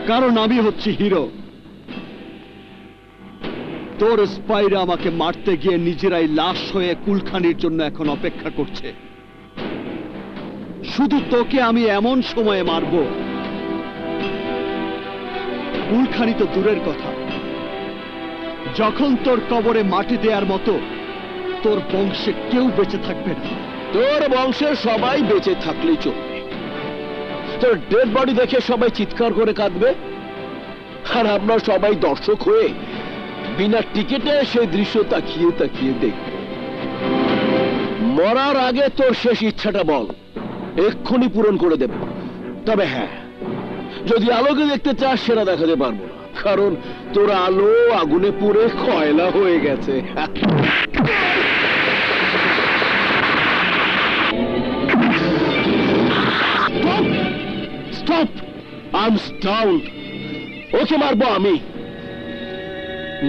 কারণ আমি হচ্ছি হিরো। তোর স্পাইরা আমাকে মারতে গিয়ে নিজেরাই লাশ হয়ে কুলখানির জন্য এখন অপেক্ষা করছে। শুধু তোকে আমি এমন সময়ে মারব, কুলখানি তো দূরের কথা, যখন তোর কবরে মাটি দেওয়ার মতো তোর বংশে কেউ বেঁচে থাকবে না। তোর বংশের সবাই বেঁচে থাকলেই চলবে। তোর ডেড বডি দেখে সবাই চিৎকার করে কাঁদবে, আর আমরা সবাই দর্শক হয়ে বিনা টিকেটে সেই দৃশ্য তাকিয়ে তাকিয়ে দেখব। মরার আগে তোর শেষ ইচ্ছাটা বল, এক্ষুনি পূরণ করে দেব। তবে হ্যাঁ, যদি আলোকে দেখতে চাস সেটা দেখাতে পারবো না, কারণ তোর আলো আগুনে পুড়ে কয়লা হয়ে গেছে। Stop, arms down. ওকে মারবো আমি,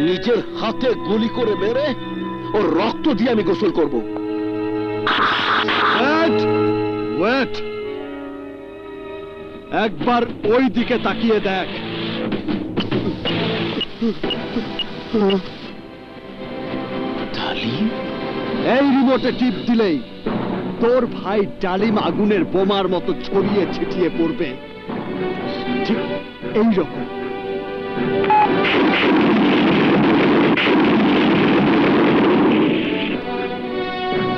নিজের হাতে গুলি করে মেরে ওর রক্ত দিয়ে আমি গোসল করব। ওয়েট, একবার ওই দিকে তাকিয়ে দেখ। ডালিম? এই রিমোটে টিপ দিলেই তোর ভাই ডালিম আগুনের বোমার মতো ছড়িয়ে ছিটিয়ে পড়বে, ঠিক এই রকম।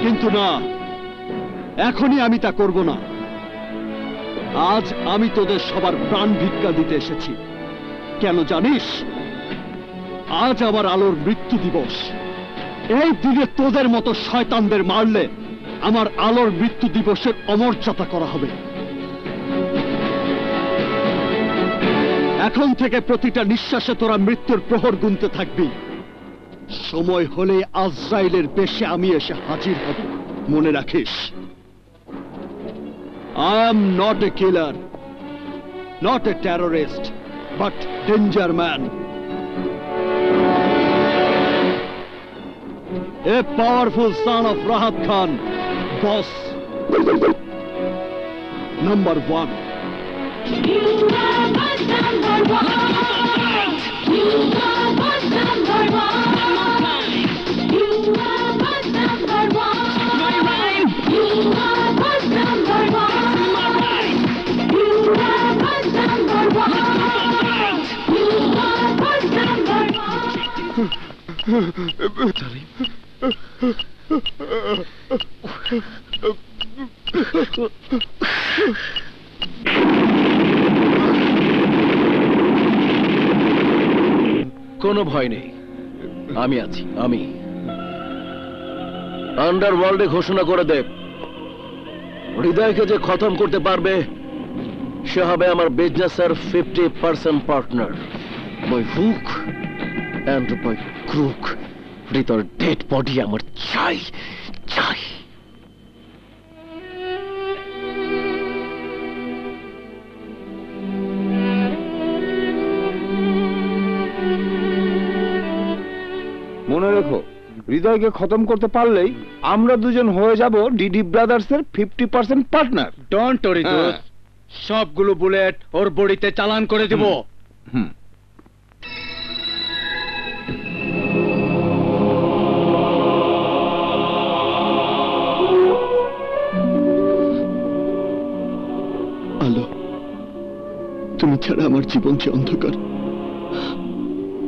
কিন্তু না, এখনই আমি তা করব না। আজ আমি তোদের সবার প্রাণ ভিক্ষা দিতে এসেছি। কেন জানিস? আজ আমার আলোর মৃত্যু দিবস। এই দিনে তোদের মতো শয়তানদের মারলে আমার আলোর মৃত্যু দিবসের অমর্যাদা করা হবে। এখন থেকে প্রতিটা নিঃশ্বাসে তোরা মৃত্যুর প্রহর গুনতে থাকবি। সময় হলে আজরাইলের বেশে আমি এসে হাজির হব, মনে রাখিস। I am not a killer, not a terrorist, but danger man. A powerful son of Rahat Khan, boss. Number 1. You are boss number 1. You are boss number 1. You are boss number 1. My rhyme. You are boss number 1. My rhyme. You are boss number 1. You are boss number 1 কোনো ভয় নেই, আমি আছি। আমি আন্ডারওয়ার্ল্ডে ঘোষণা করে দে, হৃদয়কে যে খতম করতে পারবে সে হবে আমার বিজনেসের 50% partner. By hook and by crook হৃদয়ের ডেড বডি আমার চাই চাই। মনে রেখো, হৃদয়কে খতম করতে পারলেই আমরা দুজন হয়ে যাব ডিডি ব্রাদার্স এর 50% পার্টনার। ডোন্ট ওরি দোস্ত, সবগুলো বুলেট ওর বডিতে চালান করে দেব। আলো, তুমি ছাড়া আমার জীবন যে অন্ধকার।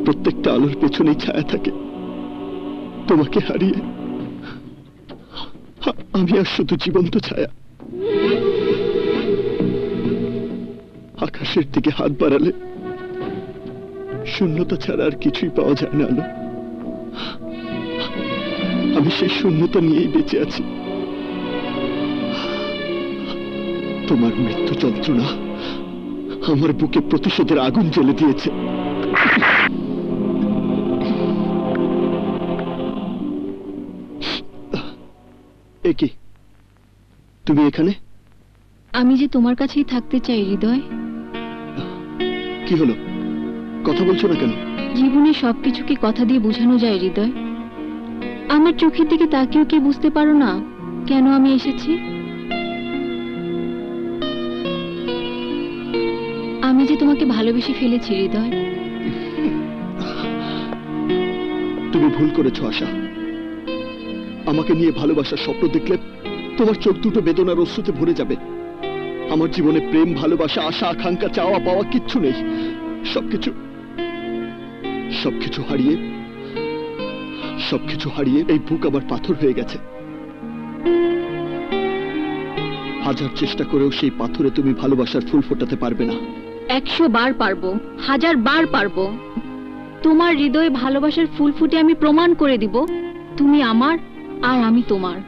প্রত্যেকটা আলোর পেছনেই ছায়া থাকে। তোমাকে হারিয়ে আমি আর শুধু জীবন্ত ছায়া। আকাশের দিকে হাত বাড়ালে শূন্যতা ছাড়া আর কিছুই পাওয়া যায় না। আলো, আমি সেই শূন্যতা নিয়েই বেঁচে আছি। তোমার মৃত্যু যন্ত্রণা আমার বুকে প্রতিশোধের আগুন জ্বেলে দিয়েছে। কি তুমি এখানে? আমি যে তোমার কাছেই থাকতে চাই হৃদয়। কি হলো, কথা বলছো না কেন? জীবনে সবকিছু কি কথা দিয়ে বোঝানো যায় হৃদয়? আমার চোখের দিকে তাকিয়েও কি বুঝতে পারো না কেন আমি এসেছি? আমি যে তোমাকে ভালোবেসে ফেলেছি হৃদয়। তুমি ভুল করেছো আশা। আমাকে নিয়ে ভালোবাসার স্বপ্ন দেখলে তোমার চোখ দুটো বেদনার অশ্রুতে ভরে যাবে। আমার জীবনে প্রেম, ভালোবাসা, আশা, আকাঙ্ক্ষা, চাওয়া পাওয়া কিচ্ছু নেই। সবকিছু হারিয়ে এই বুক আবার পাথর হয়ে গেছে। হাজার চেষ্টা করেও সেই পাথরে তুমি ভালোবাসার ফুল ফোটাতে পারবে না। 100 বার পারবো, 1000 বার পারবো। তোমার হৃদয়ে ভালোবাসার ফুল ফুটে আমি প্রমাণ করে দিব তুমি আমার আর আমি তোমার।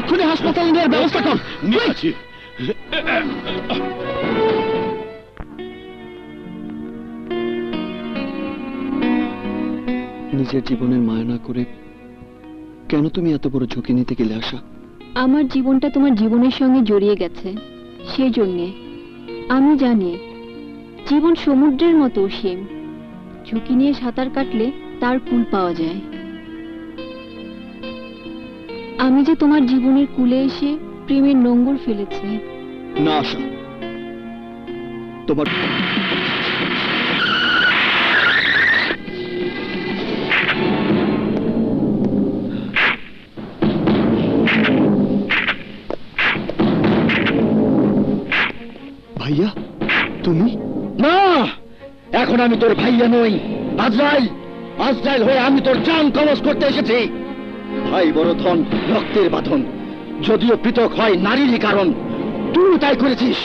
এক্ষুনি হাসপাতালে নেওয়ার ব্যবস্থা কর। নিজের জীবনের মায়া না করে কেন তুমি এত বড় ঝুঁকি নিতে গেলে আশা? আমার জীবনটা তোমার জীবনের সঙ্গে জড়িয়ে গেছে, সেই জন্যে। আমি জানি জীবন সমুদ্রের মতো অসীম, ঝুঁকি নিয়ে সাঁতার কাটলে তার কুল পাওয়া যায়। আমি যে তোমার জীবনের কুলে এসে প্রেমের নোঙ্গর ফেলেছি। না আশা, তোমার ভাইয়া তুমি না, এখন আমি তোর ভাইয়া নই, আজরাইল। আজরাইল হয়ে আমি তোর জান কবজ করতে এসেছি। ভাই বড় ধন, রক্তের বাঁধন। যদিও পৃথক হয় নারীরই কারণ, তুই তাই করেছিস।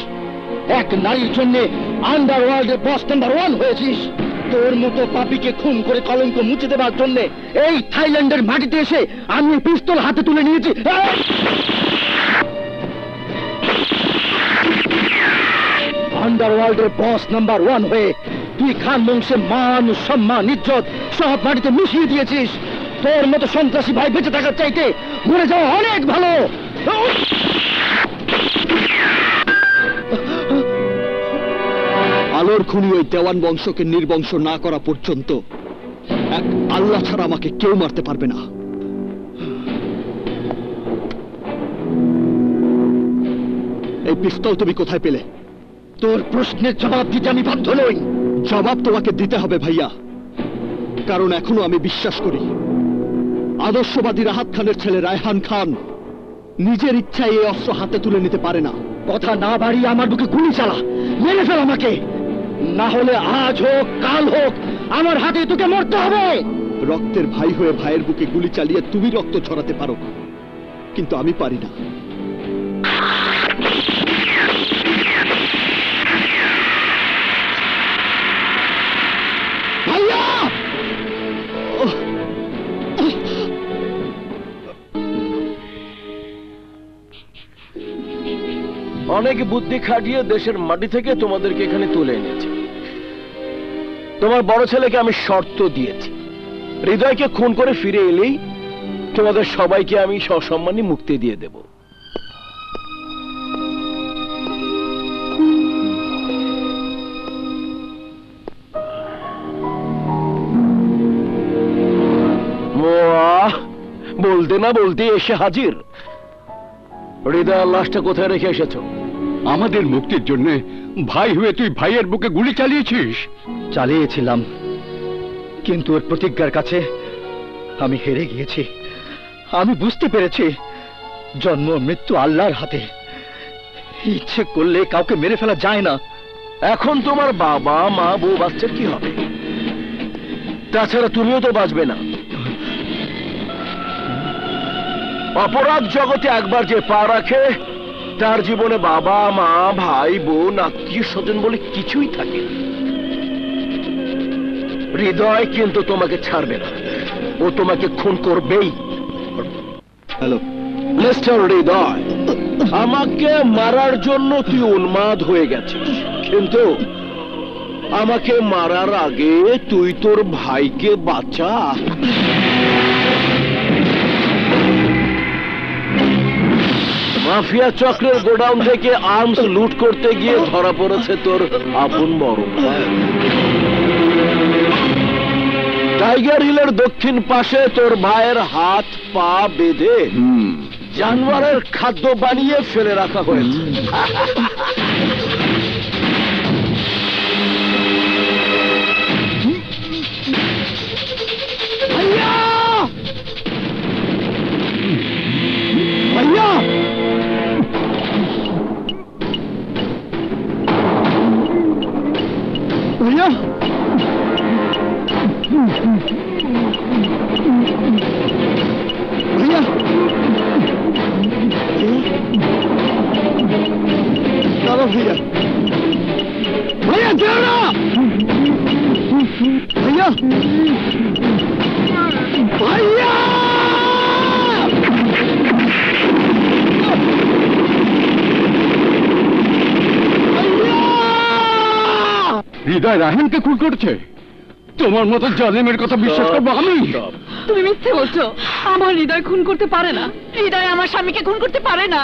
এক নারীর জন্য আন্ডারওয়ার্ল্ডের বস নাম্বার 1 হয়েছিস। তোর মতো পাপীকে খুন করে কলঙ্ক মুছে দেবার জন্য এই থাইল্যান্ডের মাটিতে এসে আমি পিস্তল হাতে তুলে নিয়েছি। আন্ডারওয়ার্ল্ডের বস নাম্বার 1 হয়ে তুই খান বংশের মান, সম্মান, ইজ্জত সব মাটিতে মিশিয়ে দিয়েছিস। তোর মতো সন্ত্রাসী ভাই বেঁচে থাকার চাইতে মরে যাওয়া অনেক ভালো। আলোর খুনি ওই দেওয়ান বংশকে নির্বংশ না করা পর্যন্ত এক আল্লাহ ছাড়া আমাকে কেউ মারতে পারবে না। এই পিস্তল তুমি কোথায় পেলে? তোর প্রশ্নের জবাব দিতে আমি বাধ্য নই। জবাব তোমাকে দিতে হবে ভাইয়া, কারণ এখনো আমি বিশ্বাস করি আদর্শবাদী রাহাত খানের ছেলে রায়হান খান নিজের ইচ্ছায় এই অস্ত্র হাতে তুলে নিতে পারে না। কথা না বাড়িয়ে আমার বুকে গুলি চালা, মেরে ফেল আমাকে। না হলে আজ হোক কাল হোক আমার হাতে তোকে মরতে হবে। রক্তের ভাই হয়ে ভাইয়ের বুকে গুলি চালিয়ে তুমি রক্ত ছড়াতে পারো, কিন্তু আমি পারি না। ভাইয়া! অনেক বুদ্ধি খাটিয়ে দেশের মাটি থেকে তোমাদেরকে এখানে তুলে এনেছি। তোমার বড় ছেলেকে আমি শর্ত দিয়েছি, হৃদয়কে খুন করে ফিরে এলেই তোমাদের সবাইকে আমি সসম্মানে মুক্তি দিয়ে দেব। বলতে না বলতে এসে হাজির। হৃদয়ের লাশটা কোথায় রেখে এসেছো? আমাদের মুক্তির জন্য ভাই হয়ে তুই ভাইয়ের বুকে গুলি চালিয়েছিস। চালিয়েছিলাম, কিন্তু ওর প্রতিজ্ঞার কাছে আমি হেরে গিয়েছি। আমি বুঝতে পেরেছি জন্ম মৃত্যু আল্লাহর হাতে। ইচ্ছে করলে কাউকে মেরে ফেলা যায় না। এখন তোমার বাবা মা বউ বাচ্চার কি হবে? তাছাড়া তুমিও তো বাঁচবে না। অপরাধ জগতে একবার যে পা রাখে তার জীবনে বাবা মা ভাই বোন আত্মীয় স্বজন বলে কিছুই থাকে না। হৃদয় কিন্তু তোমাকে ছাড়বে না, ও তোমাকে খুন করবেই। হ্যালো মিস্টার হৃদয়, আমাকে মারার জন্য তুই উন্মাদ হয়ে গেছিস, কিন্তু আমাকে মারার আগে তুই তোর ভাইকে বাঁচা। মাফিয়া চক্রের গোডাউন থেকে আর্মস লুট করতে গিয়ে ধরা পড়েছে তোর আপন বড় ভাই। টাইগার হিলের দক্ষিণ পাশে তোর ভাইয়ের হাত পা বেঁধে জানোয়ারের খাদ্য বানিয়ে ফেলে রাখা হয়েছে। ভাইয়া! ভাইয়া! ভাইয়া! ভাইয়া! দাঁড়াও ভাইয়া! ভাইয়া যেও না! ভাইয়া! ভাইয়া! হৃদয় রায়হানকে খুন করছে? তোমার মতো জালিমের কথা বিশ্বাস করবো আমি? তুমি মিথ্যে বলছো। আমার হৃদয় খুন করতে পারে না। হৃদয় আমার স্বামীকে খুন করতে পারে না।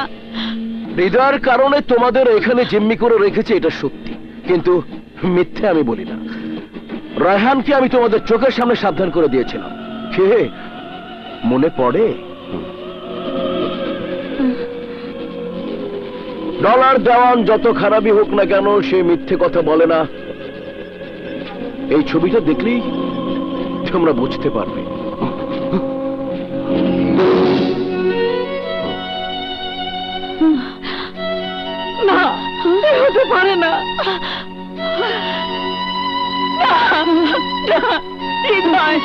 হৃদয়ের কারণে তোমাদের এখানে জিম্মি করে রেখেছে, এটা সত্যি, কিন্তু মিথ্যে আমি বলি না। রায়হানকে আমি তোমাদের চোখের সামনে সাবধান করে দিয়েছিলাম, কে মনে পড়ে? ডলার দেওয়ান যত খারাপই হোক না কেন, সে মিথ্যে কথা বলে না। এই ছবিটা দেখলেই তোমরা বুঝতে পারবে। না, এ হতে পারে না। হৃদয়,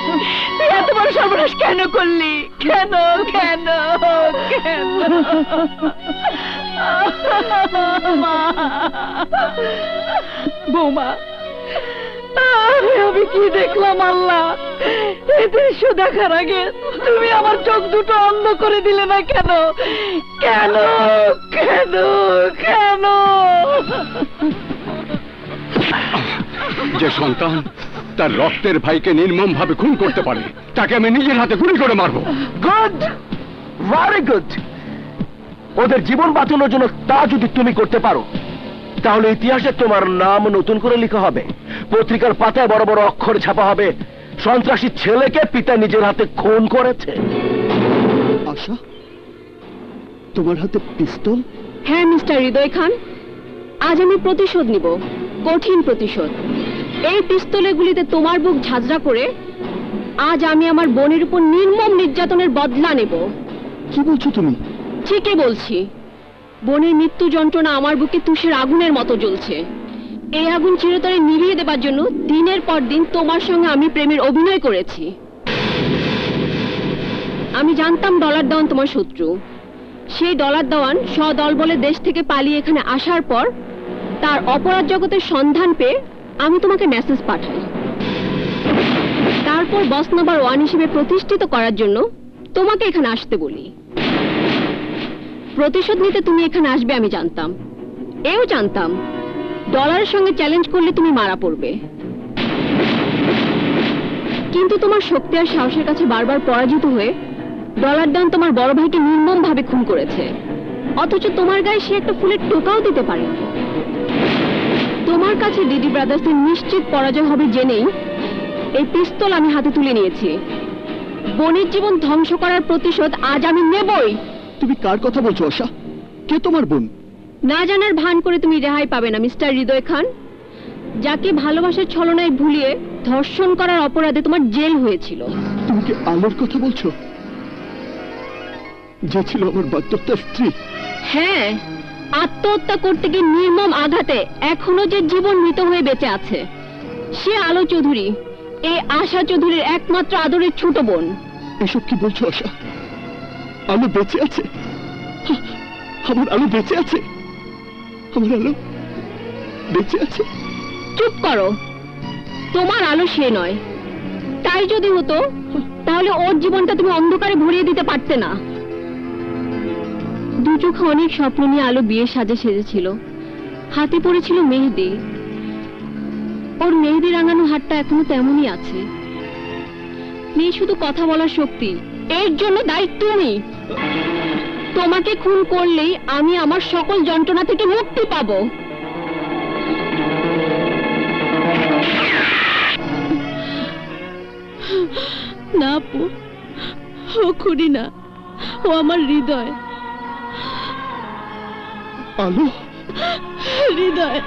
তুই এত বড় সর্বনাশ কেন করলি? কেন কেন কেন? মা, বৌমা, আমি কি দেখলাম আল্লাহ? এই দৃশ্য দেখার আগে তুমি আমার চোখ দুটো অন্ধ করে দিলে না কেন? কেন কেন কেন? যে সন্তান তার রক্তের ভাইকে নির্মম ভাবে খুন করতে পারে তাকে আমি নিজের হাতে গুলি করে মারবো। Good, very good. ওদের জীবন বাঁচানোর জন্য তা যদি তুমি করতে পারো, তাহলে ইতিহাসে তোমার নাম নতুন করে লেখা হবে। পত্রিকার পাতায় বড় বড় অক্ষরে ছাপা হবে, সন্ত্রাসী ছেলেকে পিতা নিজের হাতে খুন করেছে। আশা, তোমার হাতে পিস্তল? হ্যাঁ মিস্টার হৃদয় খান, আজ আমি প্রতিশোধ নিব, কঠিন প্রতিশোধ। এই পিস্তলের গুলিতে তোমার বুক ঝাঁঝরা করে আজ আমি আমার বোনের উপর নির্মম নির্যাতনের বদলা নেব। কি বলছো তুমি? ঠিকই বলছি। বোনের মৃত্যু যন্ত্রণা আমার বুকে তুষের আগুনের মতো জ্বলছে। এই আগুন চিরতরে নিভিয়ে দেবার জন্য দিনের পর দিন তোমার সঙ্গে আমি প্রেমের অভিনয় করেছি। আমি জানতাম ডলার দেওয়ান তোমার শত্রু। সেই ডলার দেওয়ান সদল বলে দেশ থেকে পালিয়ে এখানে আসার পর তার অপরাধ জগতের সন্ধান পেয়ে আমি তোমাকে মেসেজ পাঠাই। তারপর বস নাম্বার 1 হিসেবে প্রতিষ্ঠিত করার জন্য তোমাকে এখানে আসতে বলি। প্রতিশোধ নিতে তুমি এখানে আসবে আমি জানতাম। এও জানতাম ডলারের সঙ্গে চ্যালেঞ্জ করলে তুমি মারা পড়বে। কিন্তু তোমার শক্তি আর সাহসের কাছে বারবার পরাজিত হয়ে ডলার ডান তোমার বড় ভাইকে নির্মম ভাবে খুন করেছে, অথচ তোমার গায়ে সে একটা ফুলের টোকাও দিতে পারে। তোমার কাছে ডিডি ব্রাদার্সের নিশ্চিত পরাজয় হবে জেনেই এই পিস্তল আমি হাতে তুলে নিয়েছি। বোনের জীবন ধ্বংস করার প্রতিশোধ আজ আমি নেবই। তুমি কার কথা বলছো আশা? কে তোমার বোন? না জানার ভান করে তুমি রেহাই পাবে না মিস্টার হৃদয় খান, যাকে ভালোবাসার ছলনায় ভুলিয়ে ধর্ষণ করার অপরাধে তোমার জেল হয়েছিল। তুমি কি আলোর কথা বলছো, যে ছিল আমার বাগদত্তা স্ত্রী? হ্যাঁ, আত্মহত্যা করতে গিয়ে নির্মম আঘাতে এখনো যে জীবন মৃত হয়ে বেঁচে আছে সে আলো চৌধুরী, এই আশা চৌধুরীর একমাত্র আদরের ছোট বোন। এসব কি বলছো আশা? আলো বেঁচে আছে? আমার আলো বেঁচে আছে? আমার আলো বেঁচে আছে? চুপ করো, তোমার আলো সে নয়। তাই যদি হতো তাহলে ওর জীবনটা তুমি অন্ধকারে ভরিয়ে দিতে পারতে না। দু চোখে অনেক স্বপ্ন নিয়ে আলো বিয়ে সাজে সেজেছিল, হাতে পড়েছিল মেহেদি। ওর মেহেদি রাঙানো হাতটা এখনো তেমনই আছে। নেই শুধু কথা বলার শক্তি, এর জন্য দায়ী তুমি। তোমাকে খুন করলেই আমি আমার সকল যন্ত্রণা থেকে মুক্তি পাবো। না আপু, ও খুনি না, ও আমার হৃদয়। আলো, হৃদয়।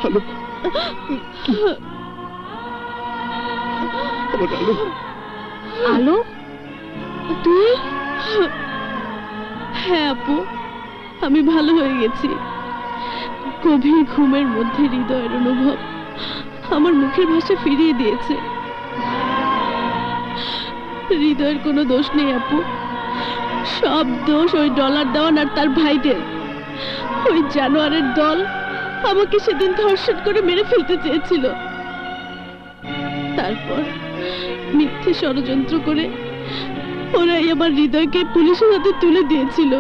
আলো, আমার আলো। আলো, তুই? হ্যাঁ আপু, আমি ভালো হয়ে গেছি। গভীর ঘুমের মধ্যে হৃদয়ের অনুভব আমার মুখের ভাষা ফিরিয়ে দিয়েছে। হৃদয়ের কোনো দোষ নেই আপু, সব দোষ ওই ডলার দেওয়ান আর তার ভাইদের। ওই জানোয়ারের দল আমাকে সেদিন ধর্ষণ করে মেরে ফেলতে চেয়েছিল। তারপর মিথ্যে ষড়যন্ত্র করে ওরাই আমার হৃদয়কে পুলিশের হাতে তুলে দিয়েছিল।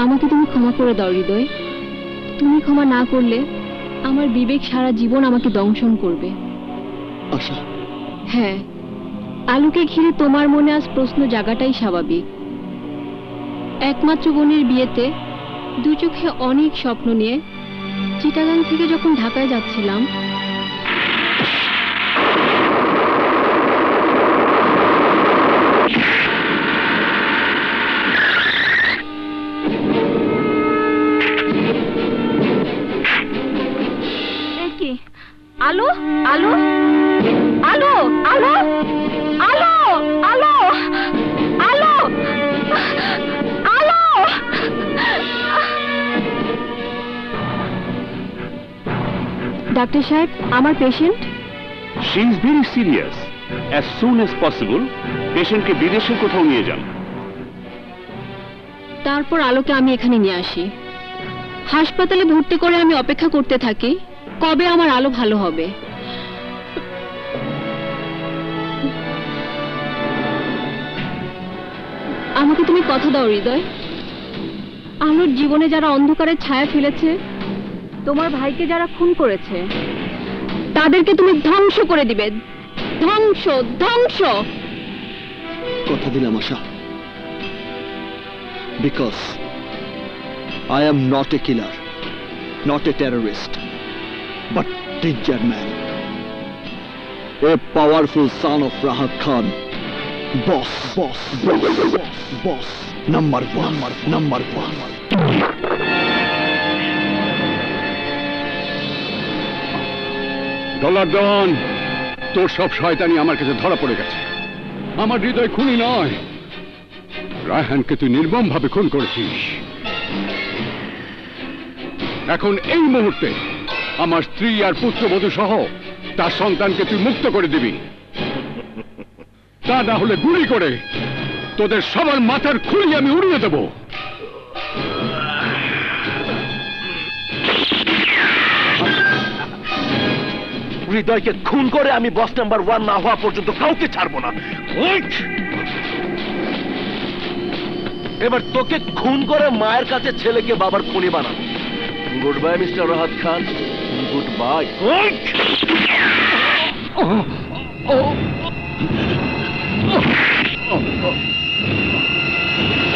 আমাকে তুমি ক্ষমা করে দাও হৃদয়। তুমি ক্ষমা না করলে আমার বিবেক সারা জীবন আমাকে দংশন করবে। আশা, হ্যাঁ, আলোকে ঘিরে তোমার মনে আজ প্রশ্ন জাগাটাই স্বাভাবিক। একমাত্র বোনের বিয়েতে দু চোখে অনেক স্বপ্ন নিয়ে চিটাগাং থেকে যখন ঢাকায় যাচ্ছিলাম, আলো আলো আলো আলো আলো আলো আলো আলো ডাক্তার সাহেব, আমার patient. She is very serious. As soon as possible পেশেন্টকে বিদেশে কোথাও নিয়ে যান। তারপর আলোকে আমি এখানে নিয়ে আসি। হাসপাতালে ভর্তি করে আমি অপেক্ষা করতে থাকি কবে আমার আলো ভালো হবে। আমাকে তুমি কথা দাও হৃদয়, আলোর জীবনে যারা অন্ধকারের ছায়া ফেলেছে, তোমার ভাইকে যারা খুন করেছে, তাদেরকে তুমি ধ্বংস করে দিবে। ধ্বংস, ধ্বংস। কথা দিলাম আশা, because I am not a killer, not a terrorist, but danger man, a powerful son of Rahat Khan, boss, number one. Dollar Dewan, তোর সব শয়তানি আমার কাছে ধরা পড়ে গেছে। আমার হৃদয় খুনি নয়, রায়হানকে তুই নির্মম ভাবে খুন করেছিস। এখন এই মুহূর্তে আমার স্ত্রী আর পুত্রবধূ সহ তার সন্তানকে তুই মুক্ত করে দিবি, তা না হলে গুলি করে তোদের সবার মাথার খুলি আমি উড়িয়ে দেব। হৃদয়কে খুন করে আমি বস নাম্বার 1 না হওয়া পর্যন্ত কাউকে ছাড়বো না। এবার তোকে খুন করে মায়ের কাছে ছেলেকে বাবার খুনি বানাবো। গুড বাই মিস্টার রাহাত খান, গুড বাই।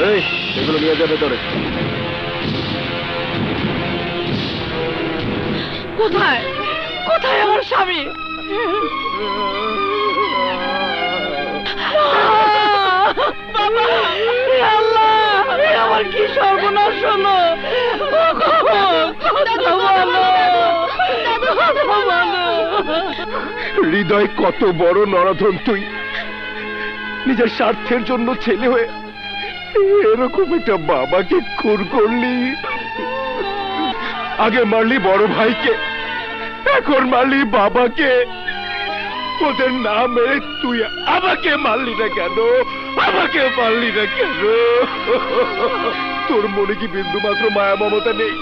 এই এগুলো নিয়ে যাবে তোরে। কোথায় কোথায় আমার স্বামী? আমার কি সর্বনাশ হলো? হৃদয় কত বড় নরাধম তুই, নিজের স্বার্থের জন্য ছেলে হয়ে এরকম একটা বাবাকে খুন করলি। আগে মারলি বড় ভাইকে, এখন মারলি বাবাকে। ওদের না মেরে তুই আমাকে মারলি না কেন? আমাকে মারলি না কেন? তোর মনে কি বিন্দু মাত্র মায়া মমতা নেই?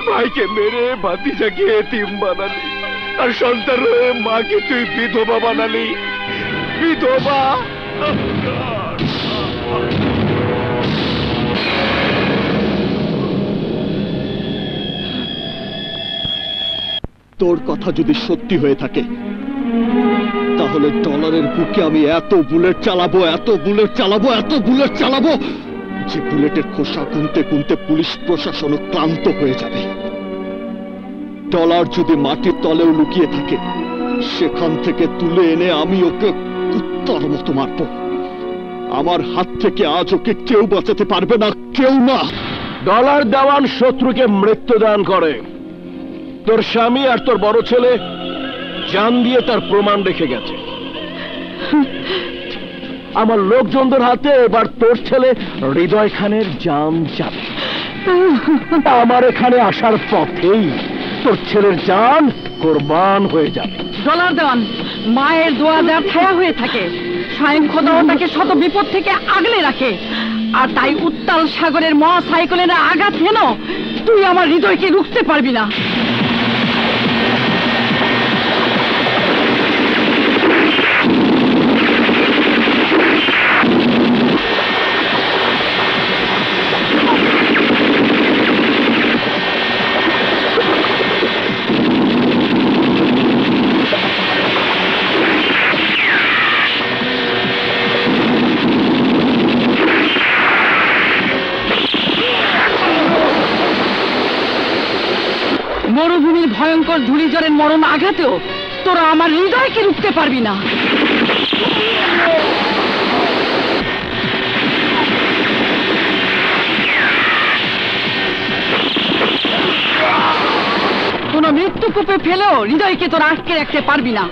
ভাইকে মেরে ভাতিজাকে এতিম বানালি, আর সন্তান হয়ে মাকে তুই বিধবা বানালি। বিধবা। তোর কথা যদি সত্যি হয়ে থাকে, তাহলে ডলারের বুকে আমি এত বুলেট চালাবো যে বুলেটের খোসা গুনতে গুনতে পুলিশ প্রশাসনও ক্লান্ত হয়ে যাবে। ডলার যদি মাটির তলেও লুকিয়ে থাকে, সেখান থেকে তুলে এনে আমি ওকে কুত্তার মতো মারব। আমার হাত থেকে আজ ওকে কেউ বাঁচাতে পারবে না, কেউ না। ডলার দেওয়ান শত্রুকে মৃত্যুদান করে। তোর স্বামী আর তোর বড় ছেলে জান দিয়ে তার প্রমাণ রেখে গেছে। আমার লোকজনদের হাতে এবার তোর ছেলে হৃদয় খানের জান যাবে। আমার এখানে আসার পথেই তোর ছেলের জান কোরবান হয়ে যাবে। ডলার দেওয়ান, মায়ের দোয়া যার ছায়া হয়ে থাকে, স্বয়ং খোদাও তাকে শত বিপদ থেকে আগলে রাখে। আর তাই উত্তাল সাগরের মহাসাইকেলের আঘাত হেন তুই আমার হৃদয়কে রুখতে পারবি না। মরুভূমির ভয়ঙ্কর ধূলিঝড়ের মরণ আঘাতেও তোরা আমার হৃদয়কে রুখতে পারবি না। কোন মৃত্যুকূপে ফেলেও হৃদয়কে তোরা আটকে রাখতে পারবি না।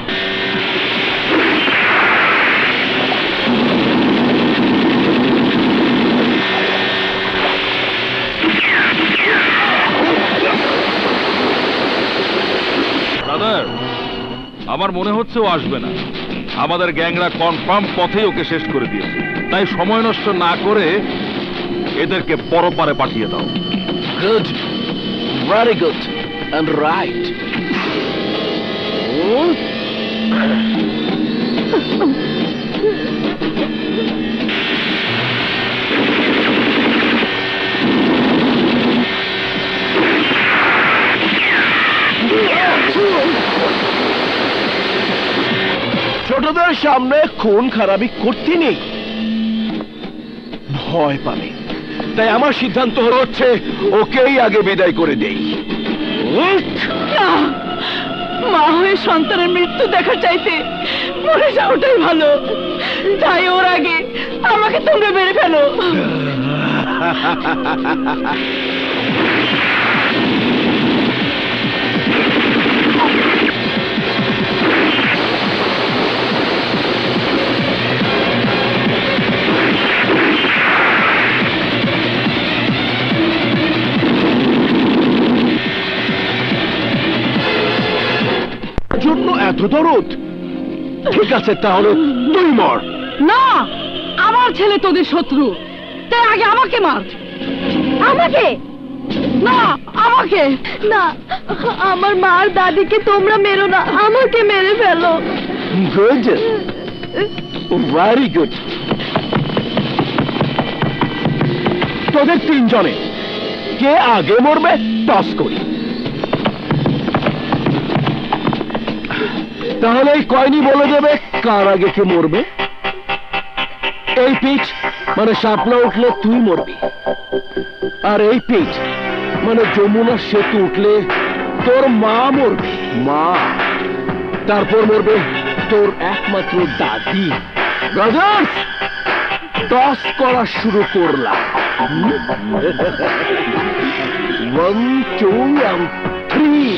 আমার মনে হচ্ছে ও আসবে না। আমাদের গ্যাংরা কনফার্ম পথেই ওকে শেষ করে দিয়েছে। তাই সময় নষ্ট না করে এদেরকে পরপারে পাঠিয়ে দাও। Good, very good and right. ছোটদের সামনে খুন খারাপি করতে নেই, ভয় পাবে। তাই আমার সিদ্ধান্ত হচ্ছে ওকেই আগে বিদায় করে দেই। না, মা হয়ে সন্তানের মৃত্যু দেখা চাইতে মরে যাওয়াটাই ভালো। তাই ওর আগে আমাকে তোমরা মেরে ফেলো। জন্য এত দরদ? ঠিক আছে, তাহলে তুই মর। না, আমার ছেলে তোদের শত্রু, তাই আগে আমাকে মার। আমাকে না, আমাকে না, আমার মা আর দাদিকে তোমরা মেরো না, আমাকে মেরে ফেলো। Good, very good. তোদের তিনজনে কে আগে মরবে টস করি। তাহলে এই কয়নি বলে দেবে কার আগে কে মরবে। এই পিচ মানে শাপলা উঠলে তুই মরবি, আর এই পিচ মানে যমুনা সেতু উঠলে তোর মা মরবে। মা, তারপর মরবে তোর একমাত্র দাদি। ব্রাদার্স, টস করা শুরু করলাম। 1, 2 and 3।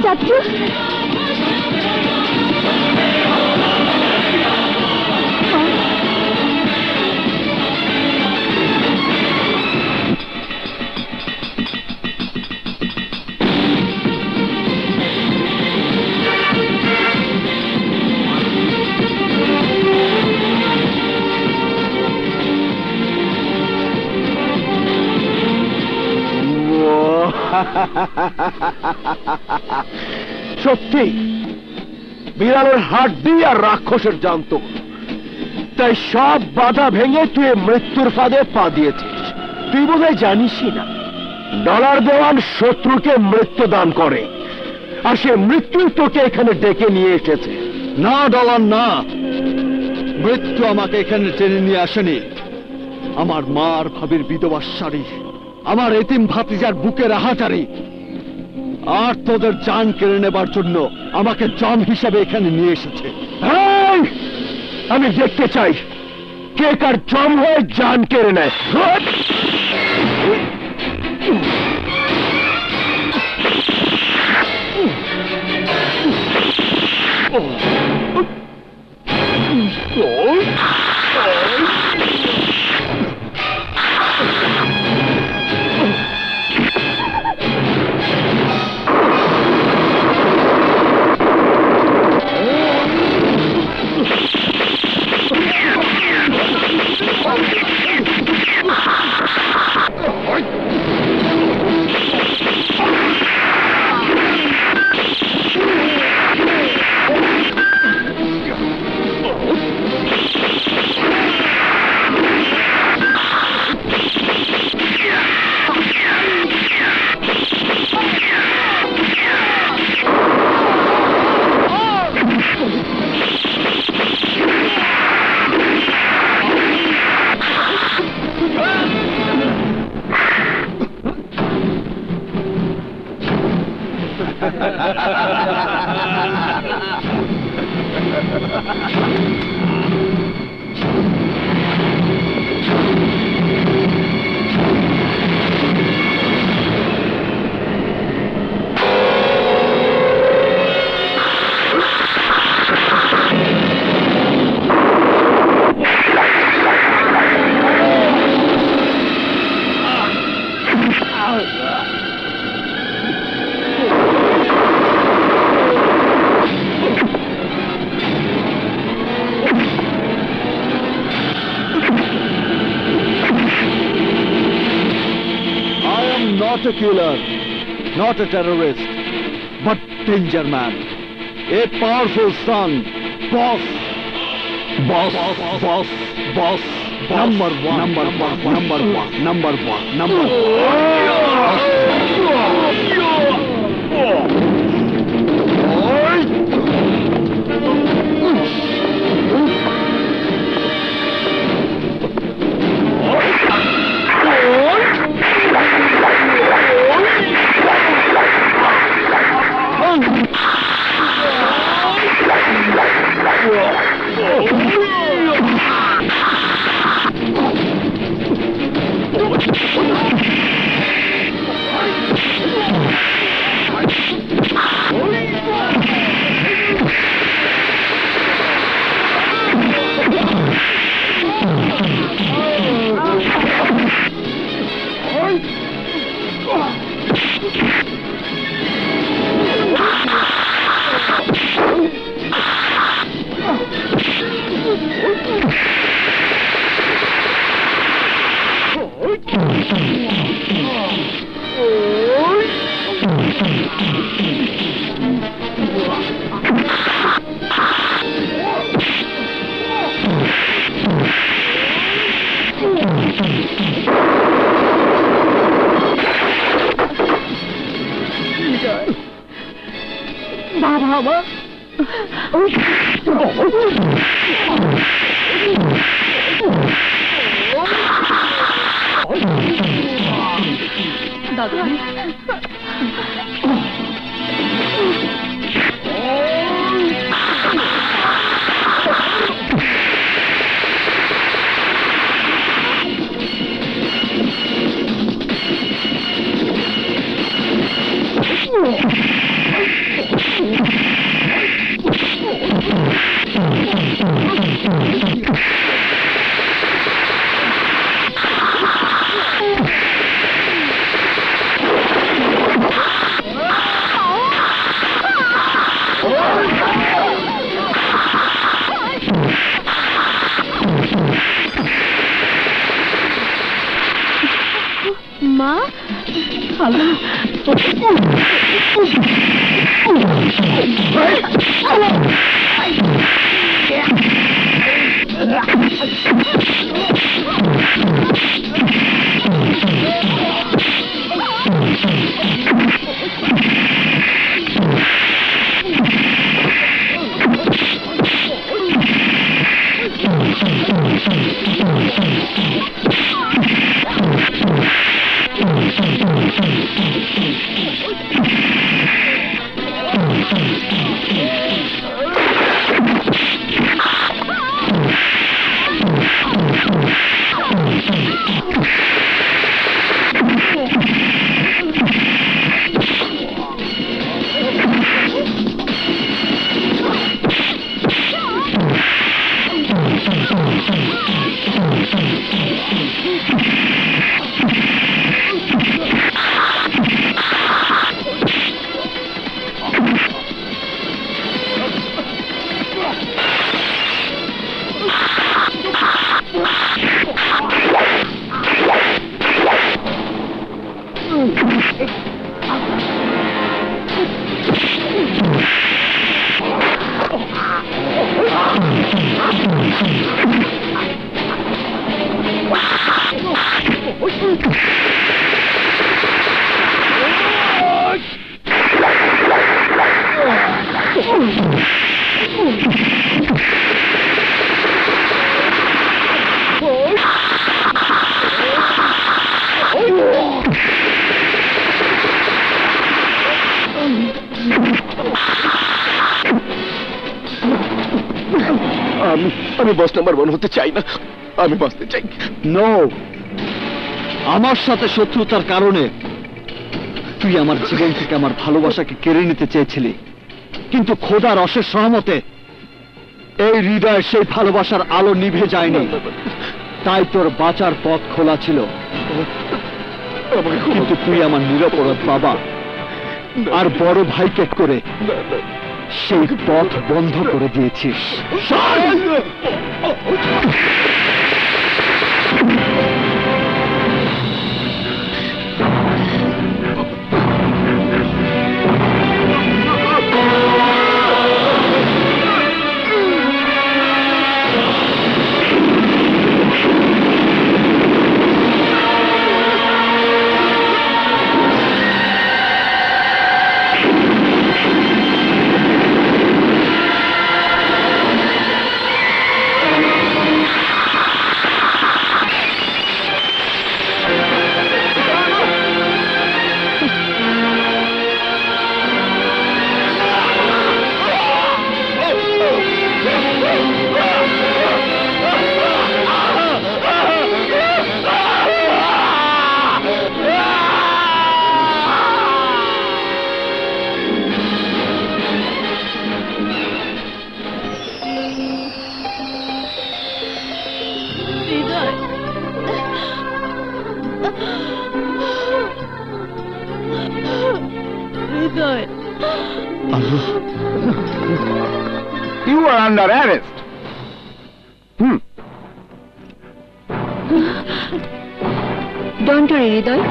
চাচু, সত্যি বিড়ালের হাড্ডি আর রাক্ষসের জান্ত। তাই সব বাধা ভেঙে তুই মৃত্যুর ফাঁদে পা দিয়েছিস। তুই বোধহয় জানিসই না, ডলার দেওয়ান শত্রুকে মৃত্যু দান করে, আর সে মৃত্যুই তোকে এখানে ডেকে নিয়ে এসেছে। না ডলার না, মৃত্যু আমাকে এখানে টেনে নিয়ে আসেনি। আমার মা আর ভাবির বিধবার শাড়ি, আমার এতিম ভাতিজার বুকের আহাজারি, আর তোদের জান কেড়ে নেবার জন্য আমাকে জম হিসাবে এখানে নিয়ে এসেছে। এই, আমি দেখতে চাই কে কার জম হয়ে জান কেড়ে নেয়। not a killer, not a terrorist, but danger man. A powerful son, boss. Boss, boss, boss. Number one, number one, number one, number one, number বাবা আমার দাদা মা আমি বস নাম্বার 1 হতে চাই না, আমি বাঁচতে চাই। নো, আমার সাথে শত্রুতার কারণে তুই আমার জীবন থেকে আমার ভালোবাসাকে কেড়ে নিতে চেয়েছিলি, কিন্তু খোদার অশেষ সহমতে এই হৃদয়ে সেই ভালোবাসার আলো নিভে যায়নি, তাই তোর বাঁচার পথ খোলা ছিল। কিন্তু তুই আমার নিরপরাধ বাবা আর বড় ভাইকে করে সেই পথ বন্ধ করে দিয়েছিস। You are under arrest. Don't worry Hridoy,